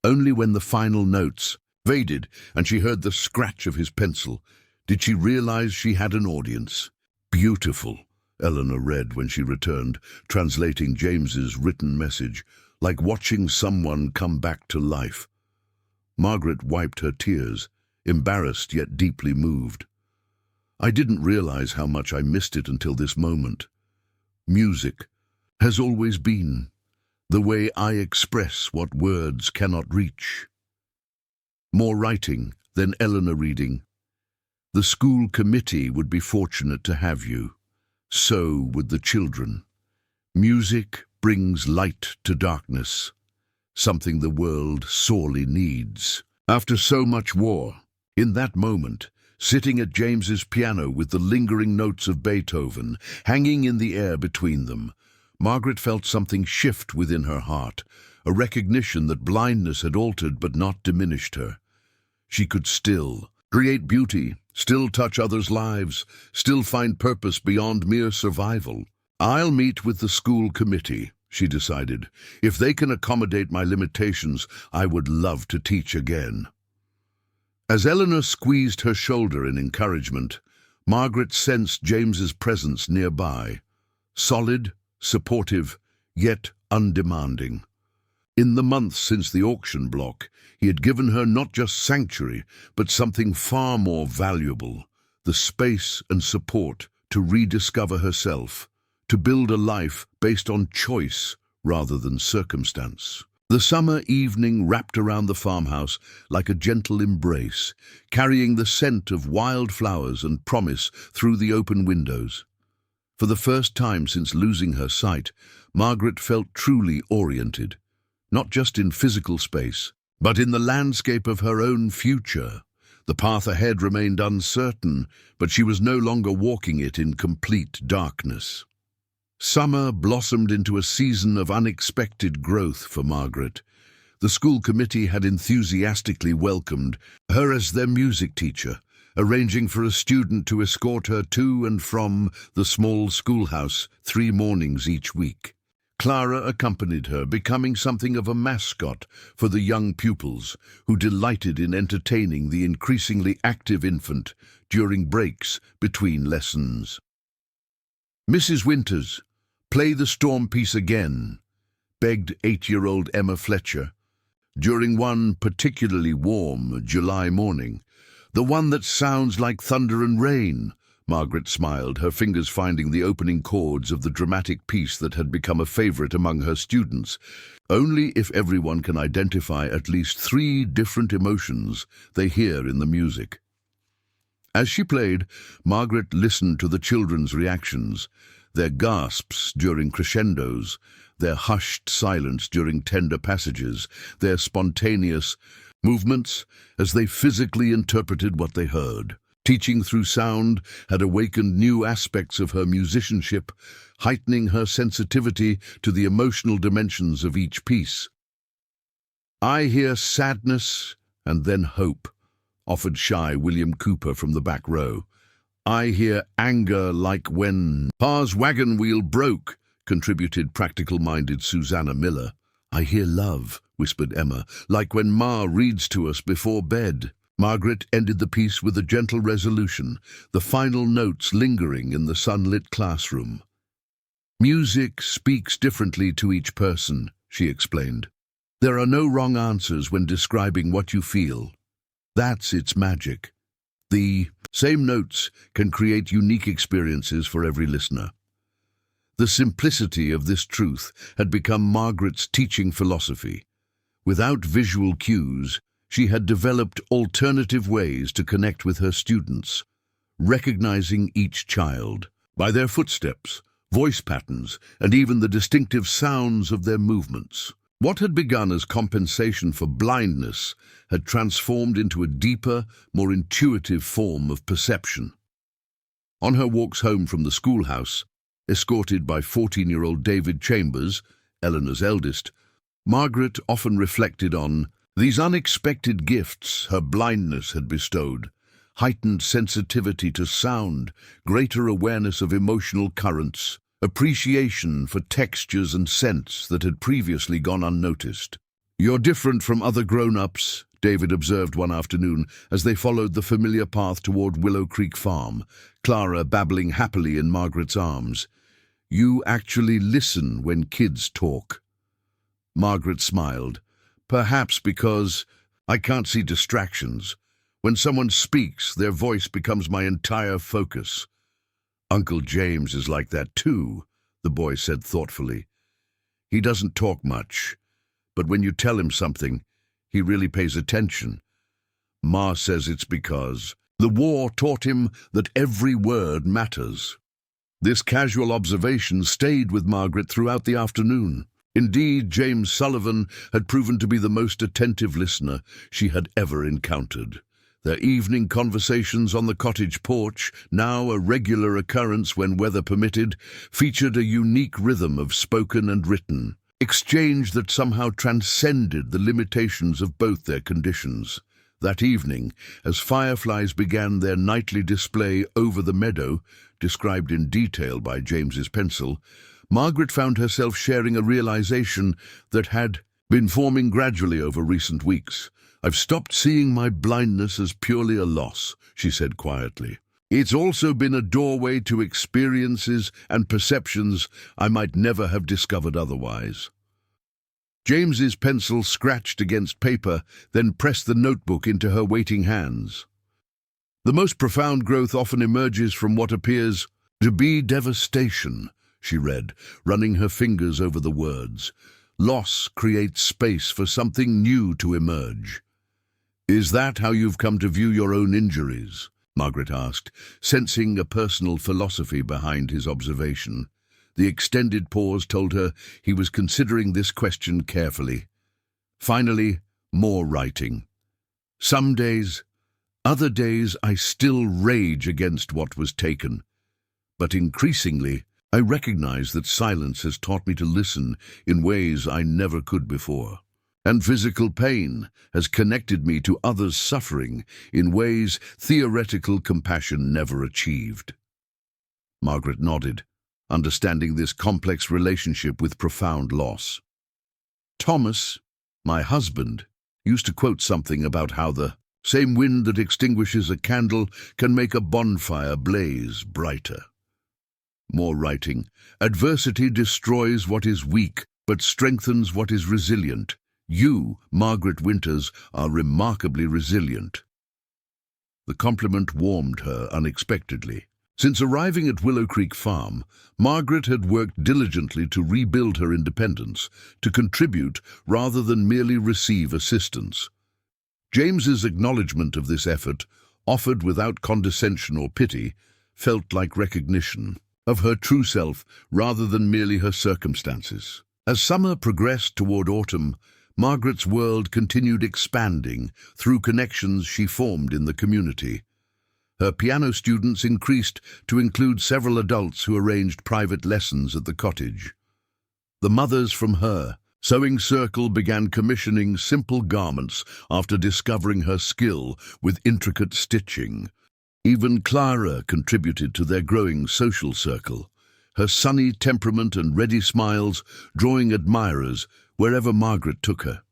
Only when the final notes faded and she heard the scratch of his pencil did she realize she had an audience. "Beautiful," Eleanor read when she returned, translating James's written message, like watching someone come back to life. Margaret wiped her tears, embarrassed yet deeply moved. "I didn't realize how much I missed it until this moment. Music has always been the way I express what words cannot reach." More writing than Eleanor reading. "The school committee would be fortunate to have you. So would the children. Music brings light to darkness, something the world sorely needs. After so much war, in that moment, sitting at James's piano with the lingering notes of Beethoven hanging in the air between them, Margaret felt something shift within her heart, a recognition that blindness had altered but not diminished her. She could still create beauty, still touch others' lives, still find purpose beyond mere survival. "I'll meet with the school committee," she decided. "If they can accommodate my limitations, I would love to teach again." As Eleanor squeezed her shoulder in encouragement, Margaret sensed James's presence nearby, solid, supportive, yet undemanding. In the months since the auction block, he had given her not just sanctuary, but something far more valuable, the space and support to rediscover herself, to build a life based on choice rather than circumstance. The summer evening wrapped around the farmhouse like a gentle embrace, carrying the scent of wild flowers and promise through the open windows. For the first time since losing her sight, Margaret felt truly oriented, not just in physical space, but in the landscape of her own future. The path ahead remained uncertain, but she was no longer walking it in complete darkness. Summer blossomed into a season of unexpected growth for Margaret. The school committee had enthusiastically welcomed her as their music teacher, arranging for a student to escort her to and from the small schoolhouse 3 mornings each week. Clara accompanied her, becoming something of a mascot for the young pupils, who delighted in entertaining the increasingly active infant during breaks between lessons. "Mrs. Winters, play the storm piece again," begged 8-year-old Emma Fletcher, during one particularly warm July morning. "The one that sounds like thunder and rain." Margaret smiled, her fingers finding the opening chords of the dramatic piece that had become a favorite among her students. Only if everyone can identify at least 3 different emotions they hear in the music. As she played, Margaret listened to the children's reactions, their gasps during crescendos, their hushed silence during tender passages, their spontaneous movements as they physically interpreted what they heard. Teaching through sound had awakened new aspects of her musicianship, heightening her sensitivity to the emotional dimensions of each piece. "I hear sadness and then hope," offered shy William Cooper from the back row. "I hear anger like when Pa's wagon wheel broke," contributed practical-minded Susanna Miller. "I hear love," whispered Emma, "like when Ma reads to us before bed." Margaret ended the piece with a gentle resolution, the final notes lingering in the sunlit classroom. "Music speaks differently to each person," she explained. "There are no wrong answers when describing what you feel. That's its magic. The same notes can create unique experiences for every listener." The simplicity of this truth had become Margaret's teaching philosophy. Without visual cues, she had developed alternative ways to connect with her students, recognizing each child by their footsteps, voice patterns, and even the distinctive sounds of their movements. What had begun as compensation for blindness had transformed into a deeper, more intuitive form of perception. On her walks home from the schoolhouse, escorted by 14-year-old David Chambers, Eleanor's eldest, Margaret often reflected on These unexpected gifts her blindness had bestowed, heightened sensitivity to sound, greater awareness of emotional currents, appreciation for textures and scents that had previously gone unnoticed. "You're different from other grown-ups," David observed one afternoon as they followed the familiar path toward Willow Creek Farm, Clara babbling happily in Margaret's arms. "You actually listen when kids talk." Margaret smiled. "Perhaps because I can't see distractions. When someone speaks, their voice becomes my entire focus." "Uncle James is like that too," the boy said thoughtfully. "He doesn't talk much, but when you tell him something, he really pays attention. Ma says it's because the war taught him that every word matters." This casual observation stayed with Margaret throughout the afternoon. Indeed, James Sullivan had proven to be the most attentive listener she had ever encountered. Their evening conversations on the cottage porch, now a regular occurrence when weather permitted, featured a unique rhythm of spoken and written, exchange that somehow transcended the limitations of both their conditions. That evening, as fireflies began their nightly display over the meadow, described in detail by James's pencil, Margaret found herself sharing a realization that had been forming gradually over recent weeks. "I've stopped seeing my blindness as purely a loss," she said quietly. "It's also been a doorway to experiences and perceptions I might never have discovered otherwise." James's pencil scratched against paper, then pressed the notebook into her waiting hands. "The most profound growth often emerges from what appears to be devastation," she read, running her fingers over the words. "Loss creates space for something new to emerge." "Is that how you've come to view your own injuries?" Margaret asked, sensing a personal philosophy behind his observation. The extended pause told her he was considering this question carefully. Finally, more writing. "Some days, other days I still rage against what was taken. But increasingly, I recognize that silence has taught me to listen in ways I never could before. And physical pain has connected me to others' suffering in ways theoretical compassion never achieved." Margaret nodded, understanding this complex relationship with profound loss. "Thomas, my husband, used to quote something about how the same wind that extinguishes a candle can make a bonfire blaze brighter." More writing. "Adversity destroys what is weak, but strengthens what is resilient. You, Margaret Winters, are remarkably resilient." The compliment warmed her unexpectedly. Since arriving at Willow Creek Farm, Margaret had worked diligently to rebuild her independence, to contribute rather than merely receive assistance. James's acknowledgement of this effort, offered without condescension or pity, felt like recognition of her true self rather than merely her circumstances. As summer progressed toward autumn, Margaret's world continued expanding through connections she formed in the community. Her piano students increased to include several adults who arranged private lessons at the cottage. The mothers from her sewing circle began commissioning simple garments after discovering her skill with intricate stitching. Even Clara contributed to their growing social circle, her sunny temperament and ready smiles drawing admirers wherever Margaret took her.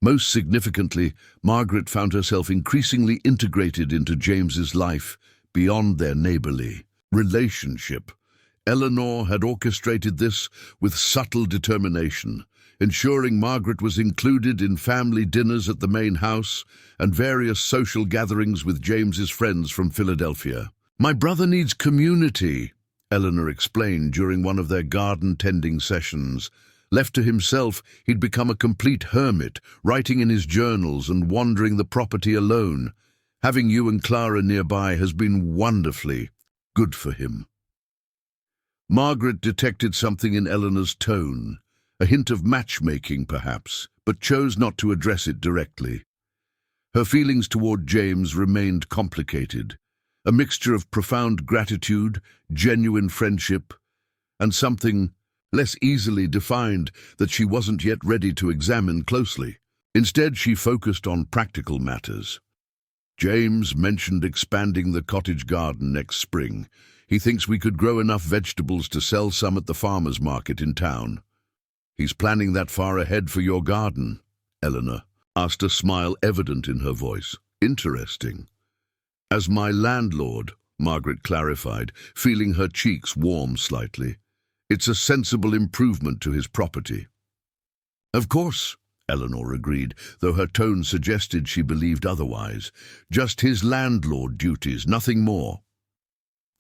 Most significantly, Margaret found herself increasingly integrated into James's life beyond their neighborly relationship. Eleanor had orchestrated this with subtle determination, ensuring Margaret was included in family dinners at the main house and various social gatherings with James's friends from Philadelphia. "My brother needs community," Eleanor explained during one of their garden tending sessions. Left to himself, he'd become a complete hermit, writing in his journals and wandering the property alone. Having you and Clara nearby has been wonderfully good for him. Margaret detected something in Eleanor's tone, a hint of matchmaking perhaps, but chose not to address it directly. Her feelings toward James remained complicated, a mixture of profound gratitude, genuine friendship, and something less easily defined that she wasn't yet ready to examine closely. Instead, she focused on practical matters. James mentioned expanding the cottage garden next spring. He thinks we could grow enough vegetables to sell some at the farmer's market in town. He's planning that far ahead for your garden, Eleanor asked, a smile evident in her voice. Interesting. As my landlord, Margaret clarified, feeling her cheeks warm slightly. It's a sensible improvement to his property. Of course, Eleanor agreed, though her tone suggested she believed otherwise. Just his landlord duties, nothing more.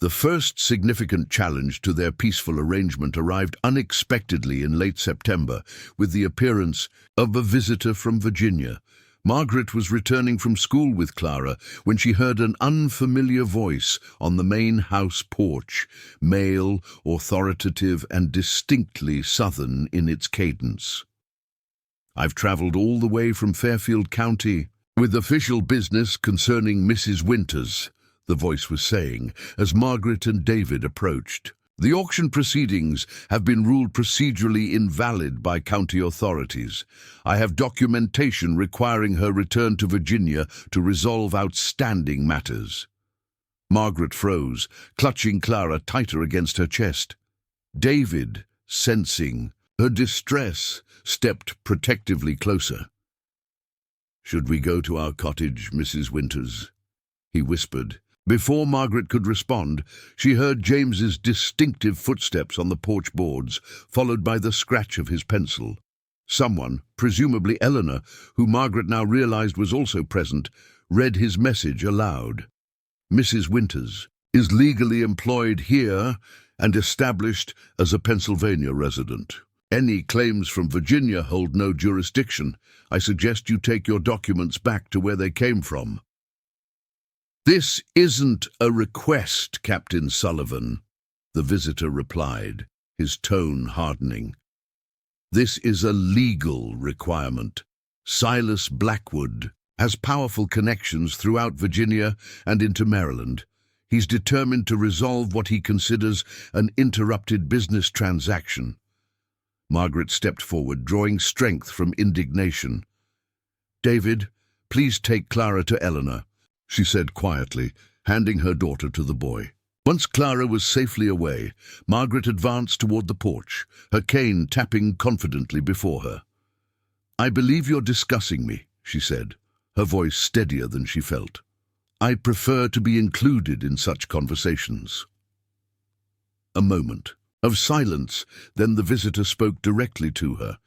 The first significant challenge to their peaceful arrangement arrived unexpectedly in late September, with the appearance of a visitor from Virginia. Margaret was returning from school with Clara when she heard an unfamiliar voice on the main house porch, male, authoritative, and distinctly southern in its cadence. I've traveled all the way from Fairfield County with official business concerning Mrs. Winters, the voice was saying, as Margaret and David approached. The auction proceedings have been ruled procedurally invalid by county authorities. I have documentation requiring her return to Virginia to resolve outstanding matters. Margaret froze, clutching Clara tighter against her chest. David, sensing her distress, stepped protectively closer. "Should we go to our cottage, Mrs. Winters?" he whispered. Before Margaret could respond, she heard James's distinctive footsteps on the porch boards, followed by the scratch of his pencil. Someone, presumably Eleanor, who Margaret now realized was also present, read his message aloud. "Mrs. Winters is legally employed here and established as a Pennsylvania resident. Any claims from Virginia hold no jurisdiction. I suggest you take your documents back to where they came from." "This isn't a request, Captain Sullivan," the visitor replied, his tone hardening. "This is a legal requirement. Silas Blackwood has powerful connections throughout Virginia and into Maryland. He's determined to resolve what he considers an interrupted business transaction." Margaret stepped forward, drawing strength from indignation. "David, please take Clara to Eleanor," she said quietly, handing her daughter to the boy. Once Clara was safely away, Margaret advanced toward the porch, her cane tapping confidently before her. "I believe you're discussing me," she said, her voice steadier than she felt. "I prefer to be included in such conversations." A moment of silence, then the visitor spoke directly to her.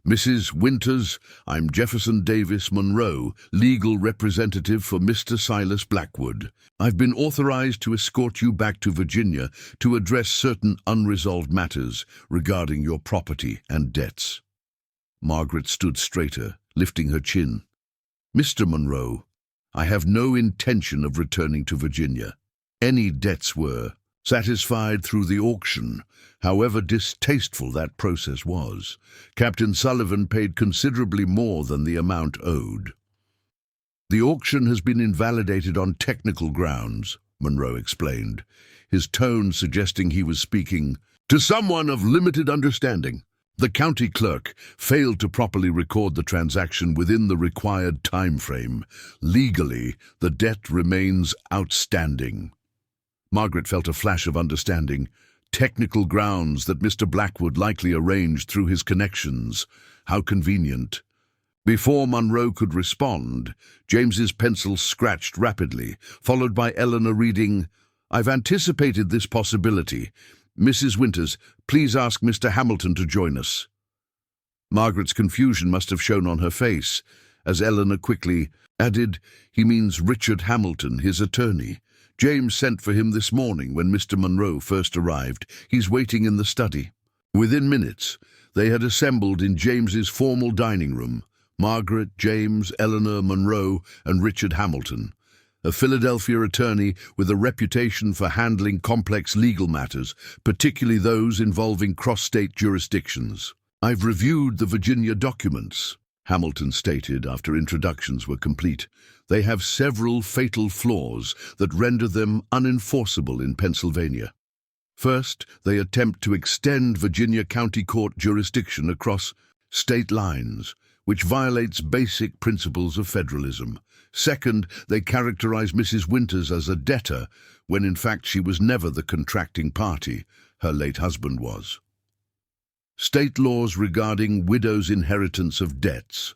"Mrs. Winters, I'm Jefferson Davis Monroe, legal representative for Mr. Silas Blackwood. I've been authorized to escort you back to Virginia to address certain unresolved matters regarding your property and debts." Margaret stood straighter, lifting her chin. "Mr. Monroe, I have no intention of returning to Virginia. Any debts were satisfied through the auction, however distasteful that process was. Captain Sullivan paid considerably more than the amount owed." "The auction has been invalidated on technical grounds," Monroe explained, his tone suggesting he was speaking to someone of limited understanding. "The county clerk failed to properly record the transaction within the required time frame. Legally, the debt remains outstanding." Margaret felt a flash of understanding. Technical grounds that Mr. Blackwood likely arranged through his connections. How convenient. Before Monroe could respond, James's pencil scratched rapidly, followed by Eleanor reading, "I've anticipated this possibility. Mrs. Winters, please ask Mr. Hamilton to join us." Margaret's confusion must have shown on her face, as Eleanor quickly added, "He means Richard Hamilton, his attorney. James sent for him this morning when Mr. Monroe first arrived. He's waiting in the study." Within minutes, they had assembled in James's formal dining room. Margaret, James, Eleanor, Monroe, and Richard Hamilton, a Philadelphia attorney with a reputation for handling complex legal matters, particularly those involving cross-state jurisdictions. "I've reviewed the Virginia documents," Hamilton stated after introductions were complete. "They have several fatal flaws that render them unenforceable in Pennsylvania. First, they attempt to extend Virginia County Court jurisdiction across state lines, which violates basic principles of federalism. Second, they characterize Mrs. Winters as a debtor, when in fact she was never the contracting party. Her late husband was. State laws regarding widows' inheritance of debts.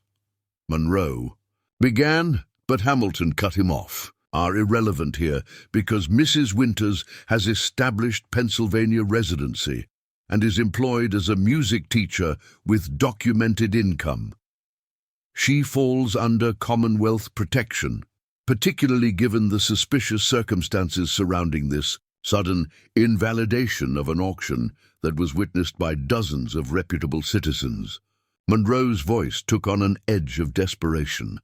Monroe began, but Hamilton cut him off. Are irrelevant here because Mrs. Winters has established Pennsylvania residency and is employed as a music teacher with documented income. She falls under Commonwealth protection, particularly given the suspicious circumstances surrounding this sudden invalidation of an auction that was witnessed by dozens of reputable citizens. Monroe's voice took on an edge of desperation.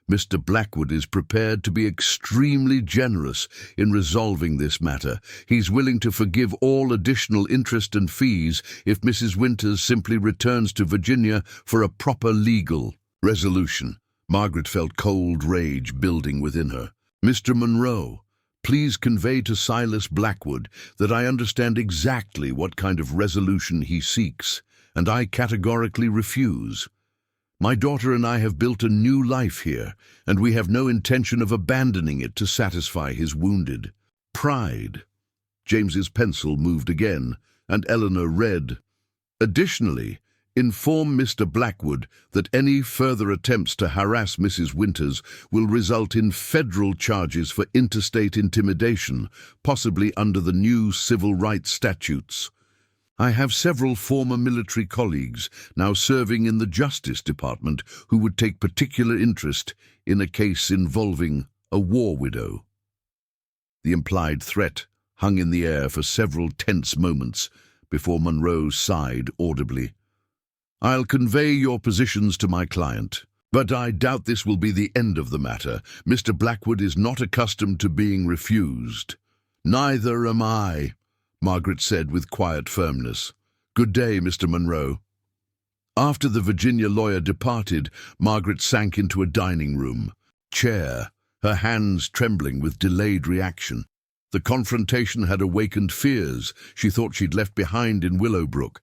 Mr. Blackwood is prepared to be extremely generous in resolving this matter. He's willing to forgive all additional interest and fees if Mrs. Winters simply returns to Virginia for a proper legal resolution. Margaret felt cold rage building within her. Mr. Monroe, please convey to Silas Blackwood that I understand exactly what kind of resolution he seeks, and I categorically refuse. My daughter and I have built a new life here, and we have no intention of abandoning it to satisfy his wounded pride. James's pencil moved again, and Eleanor read, "Additionally, inform Mr. Blackwood that any further attempts to harass Mrs. Winters will result in federal charges for interstate intimidation, possibly under the new civil rights statutes. I have several former military colleagues now serving in the Justice Department who would take particular interest in a case involving a war widow." The implied threat hung in the air for several tense moments before Monroe sighed audibly. "I'll convey your positions to my client, but I doubt this will be the end of the matter. Mr. Blackwood is not accustomed to being refused." "Neither am I," Margaret said with quiet firmness. "Good day, Mr. Monroe." After the Virginia lawyer departed, Margaret sank into a dining room chair, her hands trembling with delayed reaction. The confrontation had awakened fears she thought she'd left behind in Willowbrook.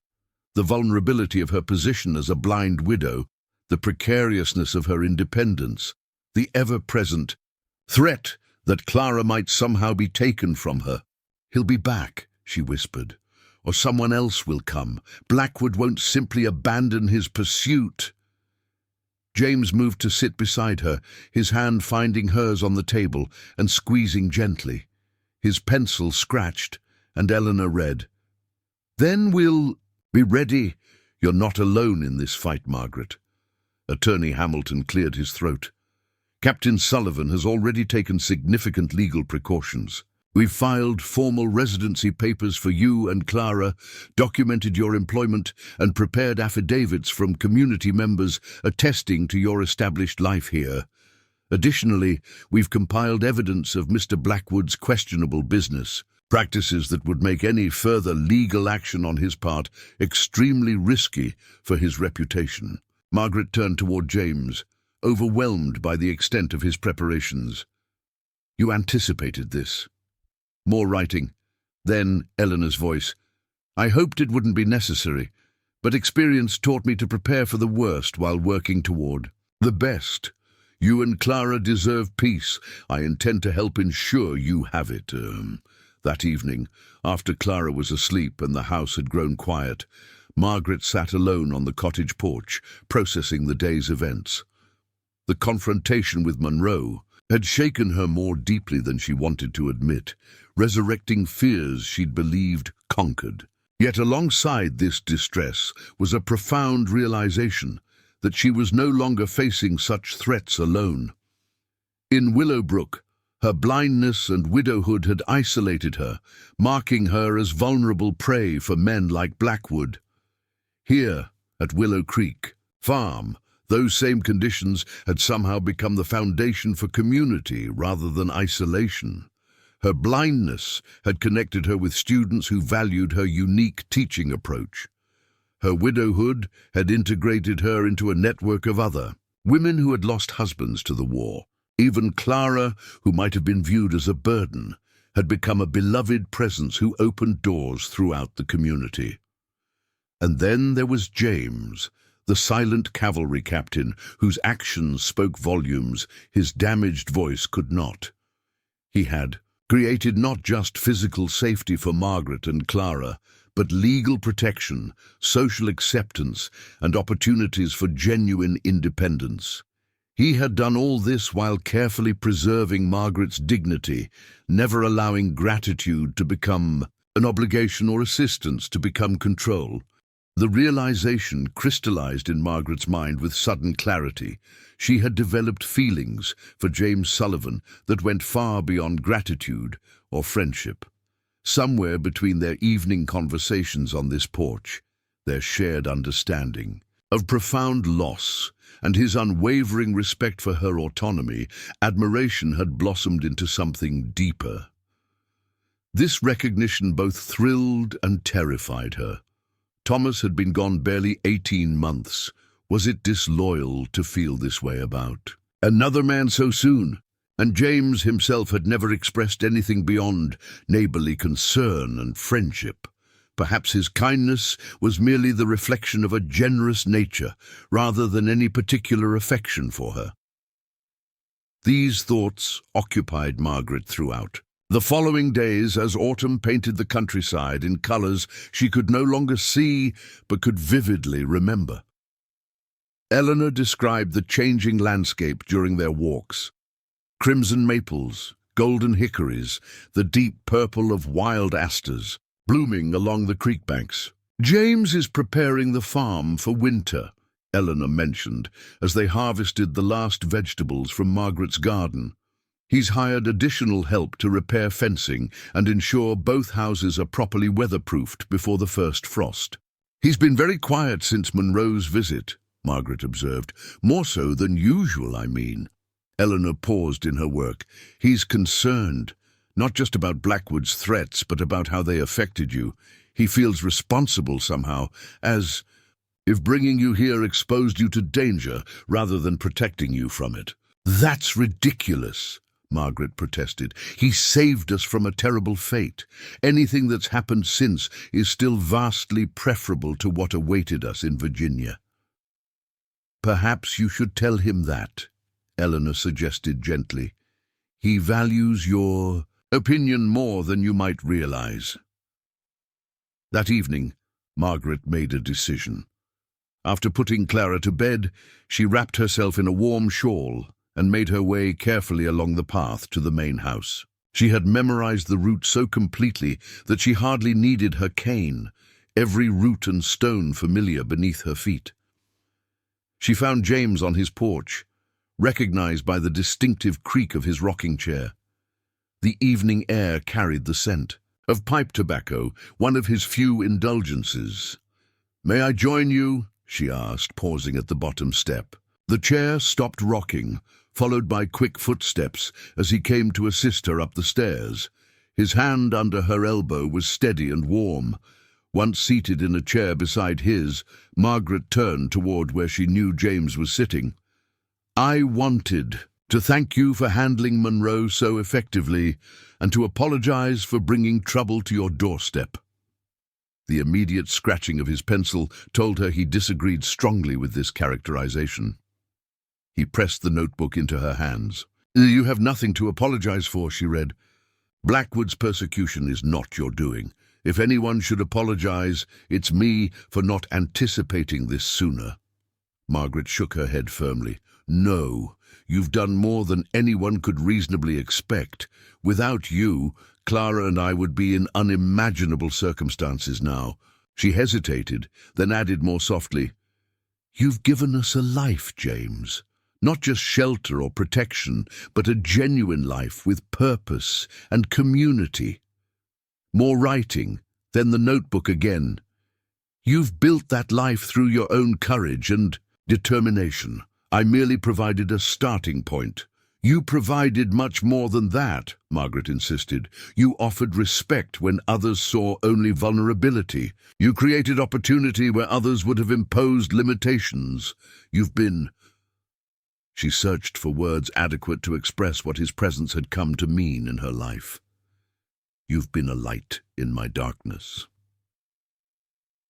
The vulnerability of her position as a blind widow, the precariousness of her independence, the ever-present threat that Clara might somehow be taken from her. "He'll be back," she whispered, "or someone else will come. Blackwood won't simply abandon his pursuit." James moved to sit beside her, his hand finding hers on the table and squeezing gently. His pencil scratched, and Eleanor read, "Then we'll be ready. You're not alone in this fight, Margaret." Attorney Hamilton cleared his throat. "Captain Sullivan has already taken significant legal precautions. We've filed formal residency papers for you and Clara, documented your employment, and prepared affidavits from community members attesting to your established life here. Additionally, we've compiled evidence of Mr. Blackwood's questionable business, practices that would make any further legal action on his part extremely risky for his reputation." Margaret turned toward James, overwhelmed by the extent of his preparations. "You anticipated this?" More writing. Then Eleanor's voice. "I hoped it wouldn't be necessary, but experience taught me to prepare for the worst while working toward the best. You and Clara deserve peace. I intend to help ensure you have it." That evening, after Clara was asleep and the house had grown quiet, Margaret sat alone on the cottage porch, processing the day's events. The confrontation with Monroe had shaken her more deeply than she wanted to admit, resurrecting fears she'd believed conquered. Yet alongside this distress was a profound realization that she was no longer facing such threats alone. In Willowbrook, her blindness and widowhood had isolated her, marking her as vulnerable prey for men like Blackwood. Here, at Willow Creek Farm, those same conditions had somehow become the foundation for community rather than isolation. Her blindness had connected her with students who valued her unique teaching approach. Her widowhood had integrated her into a network of other women who had lost husbands to the war. Even Clara, who might have been viewed as a burden, had become a beloved presence who opened doors throughout the community. And then there was James, The silent cavalry captain, whose actions spoke volumes, his damaged voice could not. He had created not just physical safety for Margaret and Clara, but legal protection, social acceptance, and opportunities for genuine independence. He had done all this while carefully preserving Margaret's dignity, never allowing gratitude to become an obligation or assistance to become control. The realization crystallized in Margaret's mind with sudden clarity. She had developed feelings for James Sullivan that went far beyond gratitude or friendship. Somewhere between their evening conversations on this porch, their shared understanding of profound loss and his unwavering respect for her autonomy, admiration had blossomed into something deeper. This recognition both thrilled and terrified her. Thomas had been gone barely 18 months. Was it disloyal to feel this way about another man so soon? And James himself had never expressed anything beyond neighborly concern and friendship. Perhaps his kindness was merely the reflection of a generous nature, rather than any particular affection for her. These thoughts occupied Margaret throughout. The following days, as autumn painted the countryside in colors she could no longer see but could vividly remember. Eleanor described the changing landscape during their walks. Crimson maples, golden hickories, the deep purple of wild asters, blooming along the creek banks. "James is preparing the farm for winter," Eleanor mentioned, as they harvested the last vegetables from Margaret's garden. "He's hired additional help to repair fencing and ensure both houses are properly weatherproofed before the first frost." "He's been very quiet since Monroe's visit," Margaret observed. "More so than usual, I mean." Eleanor paused in her work. "He's concerned, not just about Blackwood's threats, but about how they affected you. He feels responsible somehow, as if bringing you here exposed you to danger rather than protecting you from it." "That's ridiculous," Margaret protested. "He saved us from a terrible fate. Anything that's happened since is still vastly preferable to what awaited us in Virginia." "Perhaps you should tell him that," Eleanor suggested gently. "He values your opinion more than you might realize." That evening, Margaret made a decision. After putting Clara to bed, she wrapped herself in a warm shawl and made her way carefully along the path to the main house. She had memorized the route so completely that she hardly needed her cane, every root and stone familiar beneath her feet. She found James on his porch, recognized by the distinctive creak of his rocking chair. The evening air carried the scent of pipe tobacco, one of his few indulgences. "May I join you?" she asked, pausing at the bottom step. The chair stopped rocking, followed by quick footsteps as he came to assist her up the stairs. His hand under her elbow was steady and warm. Once seated in a chair beside his, Margaret turned toward where she knew James was sitting. "I wanted to thank you for handling Monroe so effectively and to apologize for bringing trouble to your doorstep." The immediate scratching of his pencil told her he disagreed strongly with this characterization. He pressed the notebook into her hands. "You have nothing to apologize for," she read. "Blackwood's persecution is not your doing. If anyone should apologize, it's me for not anticipating this sooner." Margaret shook her head firmly. "No, you've done more than anyone could reasonably expect. Without you, Clara and I would be in unimaginable circumstances now." She hesitated, then added more softly, "You've given us a life, James. Not just shelter or protection, but a genuine life with purpose and community." More writing, then the notebook again. "You've built that life through your own courage and determination. I merely provided a starting point." "You provided much more than that," Margaret insisted. "You offered respect when others saw only vulnerability. You created opportunity where others would have imposed limitations. You've been—" She searched for words adequate to express what his presence had come to mean in her life. "You've been a light in my darkness."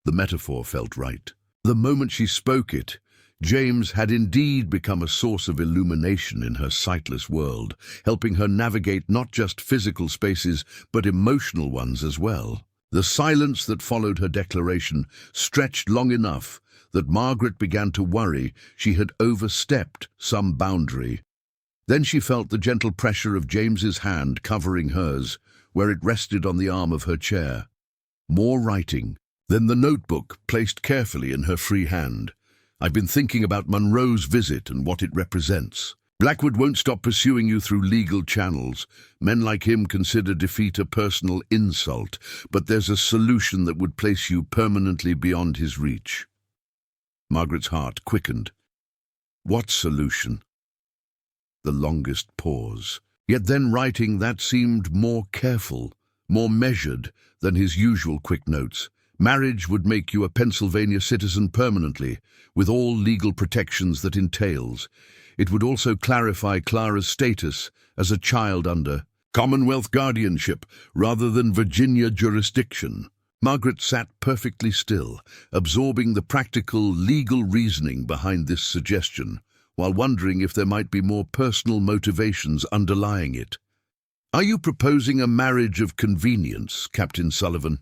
The metaphor felt right. The moment she spoke it, James had indeed become a source of illumination in her sightless world, helping her navigate not just physical spaces, but emotional ones as well. The silence that followed her declaration stretched long enough that Margaret began to worry she had overstepped some boundary. Then she felt the gentle pressure of James's hand covering hers, where it rested on the arm of her chair. More writing, then the notebook placed carefully in her free hand. I've been thinking about Monroe's visit and what it represents. Blackwood won't stop pursuing you through legal channels. Men like him consider defeat a personal insult, but there's a solution that would place you permanently beyond his reach. Margaret's heart quickened. What solution? The longest pause. Yet then writing that seemed more careful, more measured than his usual quick notes. Marriage would make you a Pennsylvania citizen permanently, with all legal protections that entails. It would also clarify Clara's status as a child under Commonwealth guardianship rather than Virginia jurisdiction. Margaret sat perfectly still, absorbing the practical, legal reasoning behind this suggestion, while wondering if there might be more personal motivations underlying it. Are you proposing a marriage of convenience, Captain Sullivan?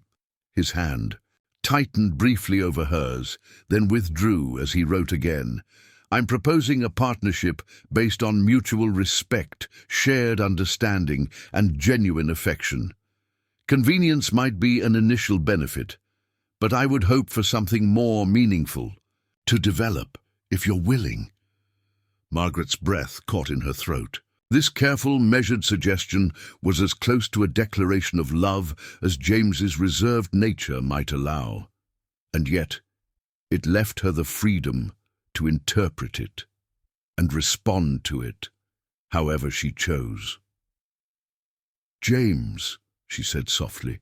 His hand tightened briefly over hers, then withdrew as he wrote again. I'm proposing a partnership based on mutual respect, shared understanding, and genuine affection. Convenience might be an initial benefit, but I would hope for something more meaningful to develop, if you're willing. Margaret's breath caught in her throat. This careful, measured suggestion was as close to a declaration of love as James's reserved nature might allow. And yet, it left her the freedom to interpret it and respond to it however she chose. James, she said softly,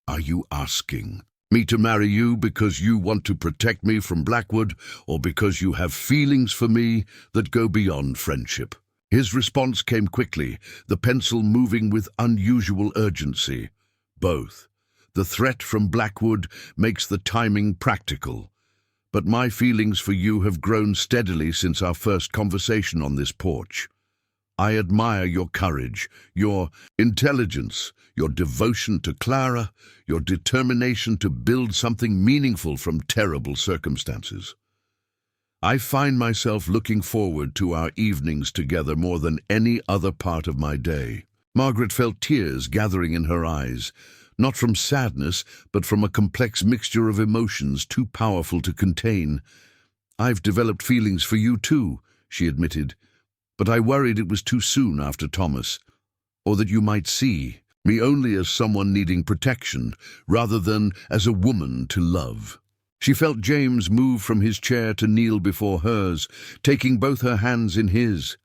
are you asking me to marry you because you want to protect me from Blackwood, or because you have feelings for me that go beyond friendship? His response came quickly, the pencil moving with unusual urgency. Both. The threat from Blackwood makes the timing practical. But my feelings for you have grown steadily since our first conversation on this porch. I admire your courage, your intelligence, your devotion to Clara, your determination to build something meaningful from terrible circumstances. I find myself looking forward to our evenings together more than any other part of my day. Margaret felt tears gathering in her eyes, not from sadness, but from a complex mixture of emotions too powerful to contain. I've developed feelings for you too, she admitted, but I worried it was too soon after Thomas, or that you might see me only as someone needing protection, rather than as a woman to love. She felt James move from his chair to kneel before hers, taking both her hands in his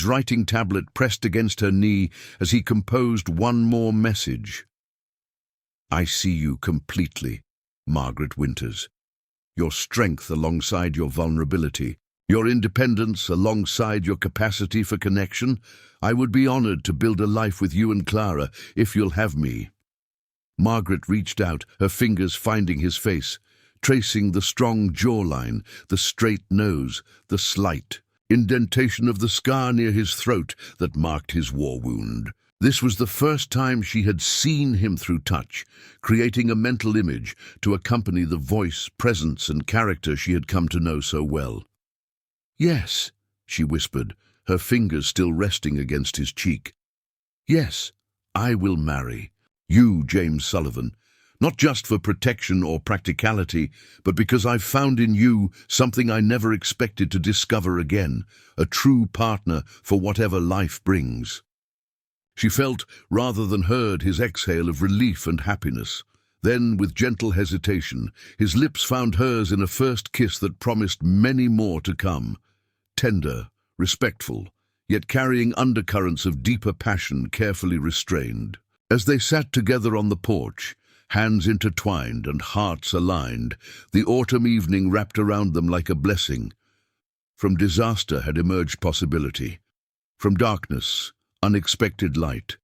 writing tablet pressed against her knee as he composed one more message. I see you completely, Margaret Winters. Your strength alongside your vulnerability, your independence alongside your capacity for connection. I would be honored to build a life with you and Clara, if you'll have me. Margaret reached out, her fingers finding his face, tracing the strong jawline, the straight nose, the slight indentation of the scar near his throat that marked his war wound. This was the first time she had seen him through touch, creating a mental image to accompany the voice, presence, and character she had come to know so well. Yes, she whispered, her fingers still resting against his cheek. Yes, I will marry you, James Sullivan. Not just for protection or practicality, but because I've found in you something I never expected to discover again, a true partner for whatever life brings. She felt, rather than heard, his exhale of relief and happiness. Then, with gentle hesitation, his lips found hers in a first kiss that promised many more to come. Tender, respectful, yet carrying undercurrents of deeper passion carefully restrained. As they sat together on the porch, hands intertwined and hearts aligned, the autumn evening wrapped around them like a blessing. From disaster had emerged possibility. From darkness, unexpected light.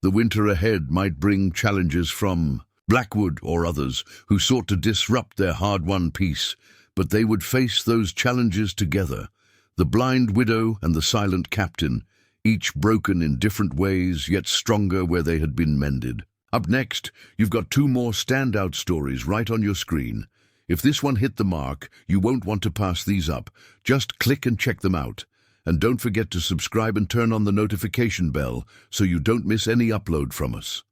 The winter ahead might bring challenges from Blackwood or others, who sought to disrupt their hard-won peace, but they would face those challenges together. The blind widow and the silent captain, each broken in different ways, yet stronger where they had been mended. Up next, you've got two more standout stories right on your screen. If this one hit the mark, you won't want to pass these up. Just click and check them out. And don't forget to subscribe and turn on the notification bell so you don't miss any upload from us.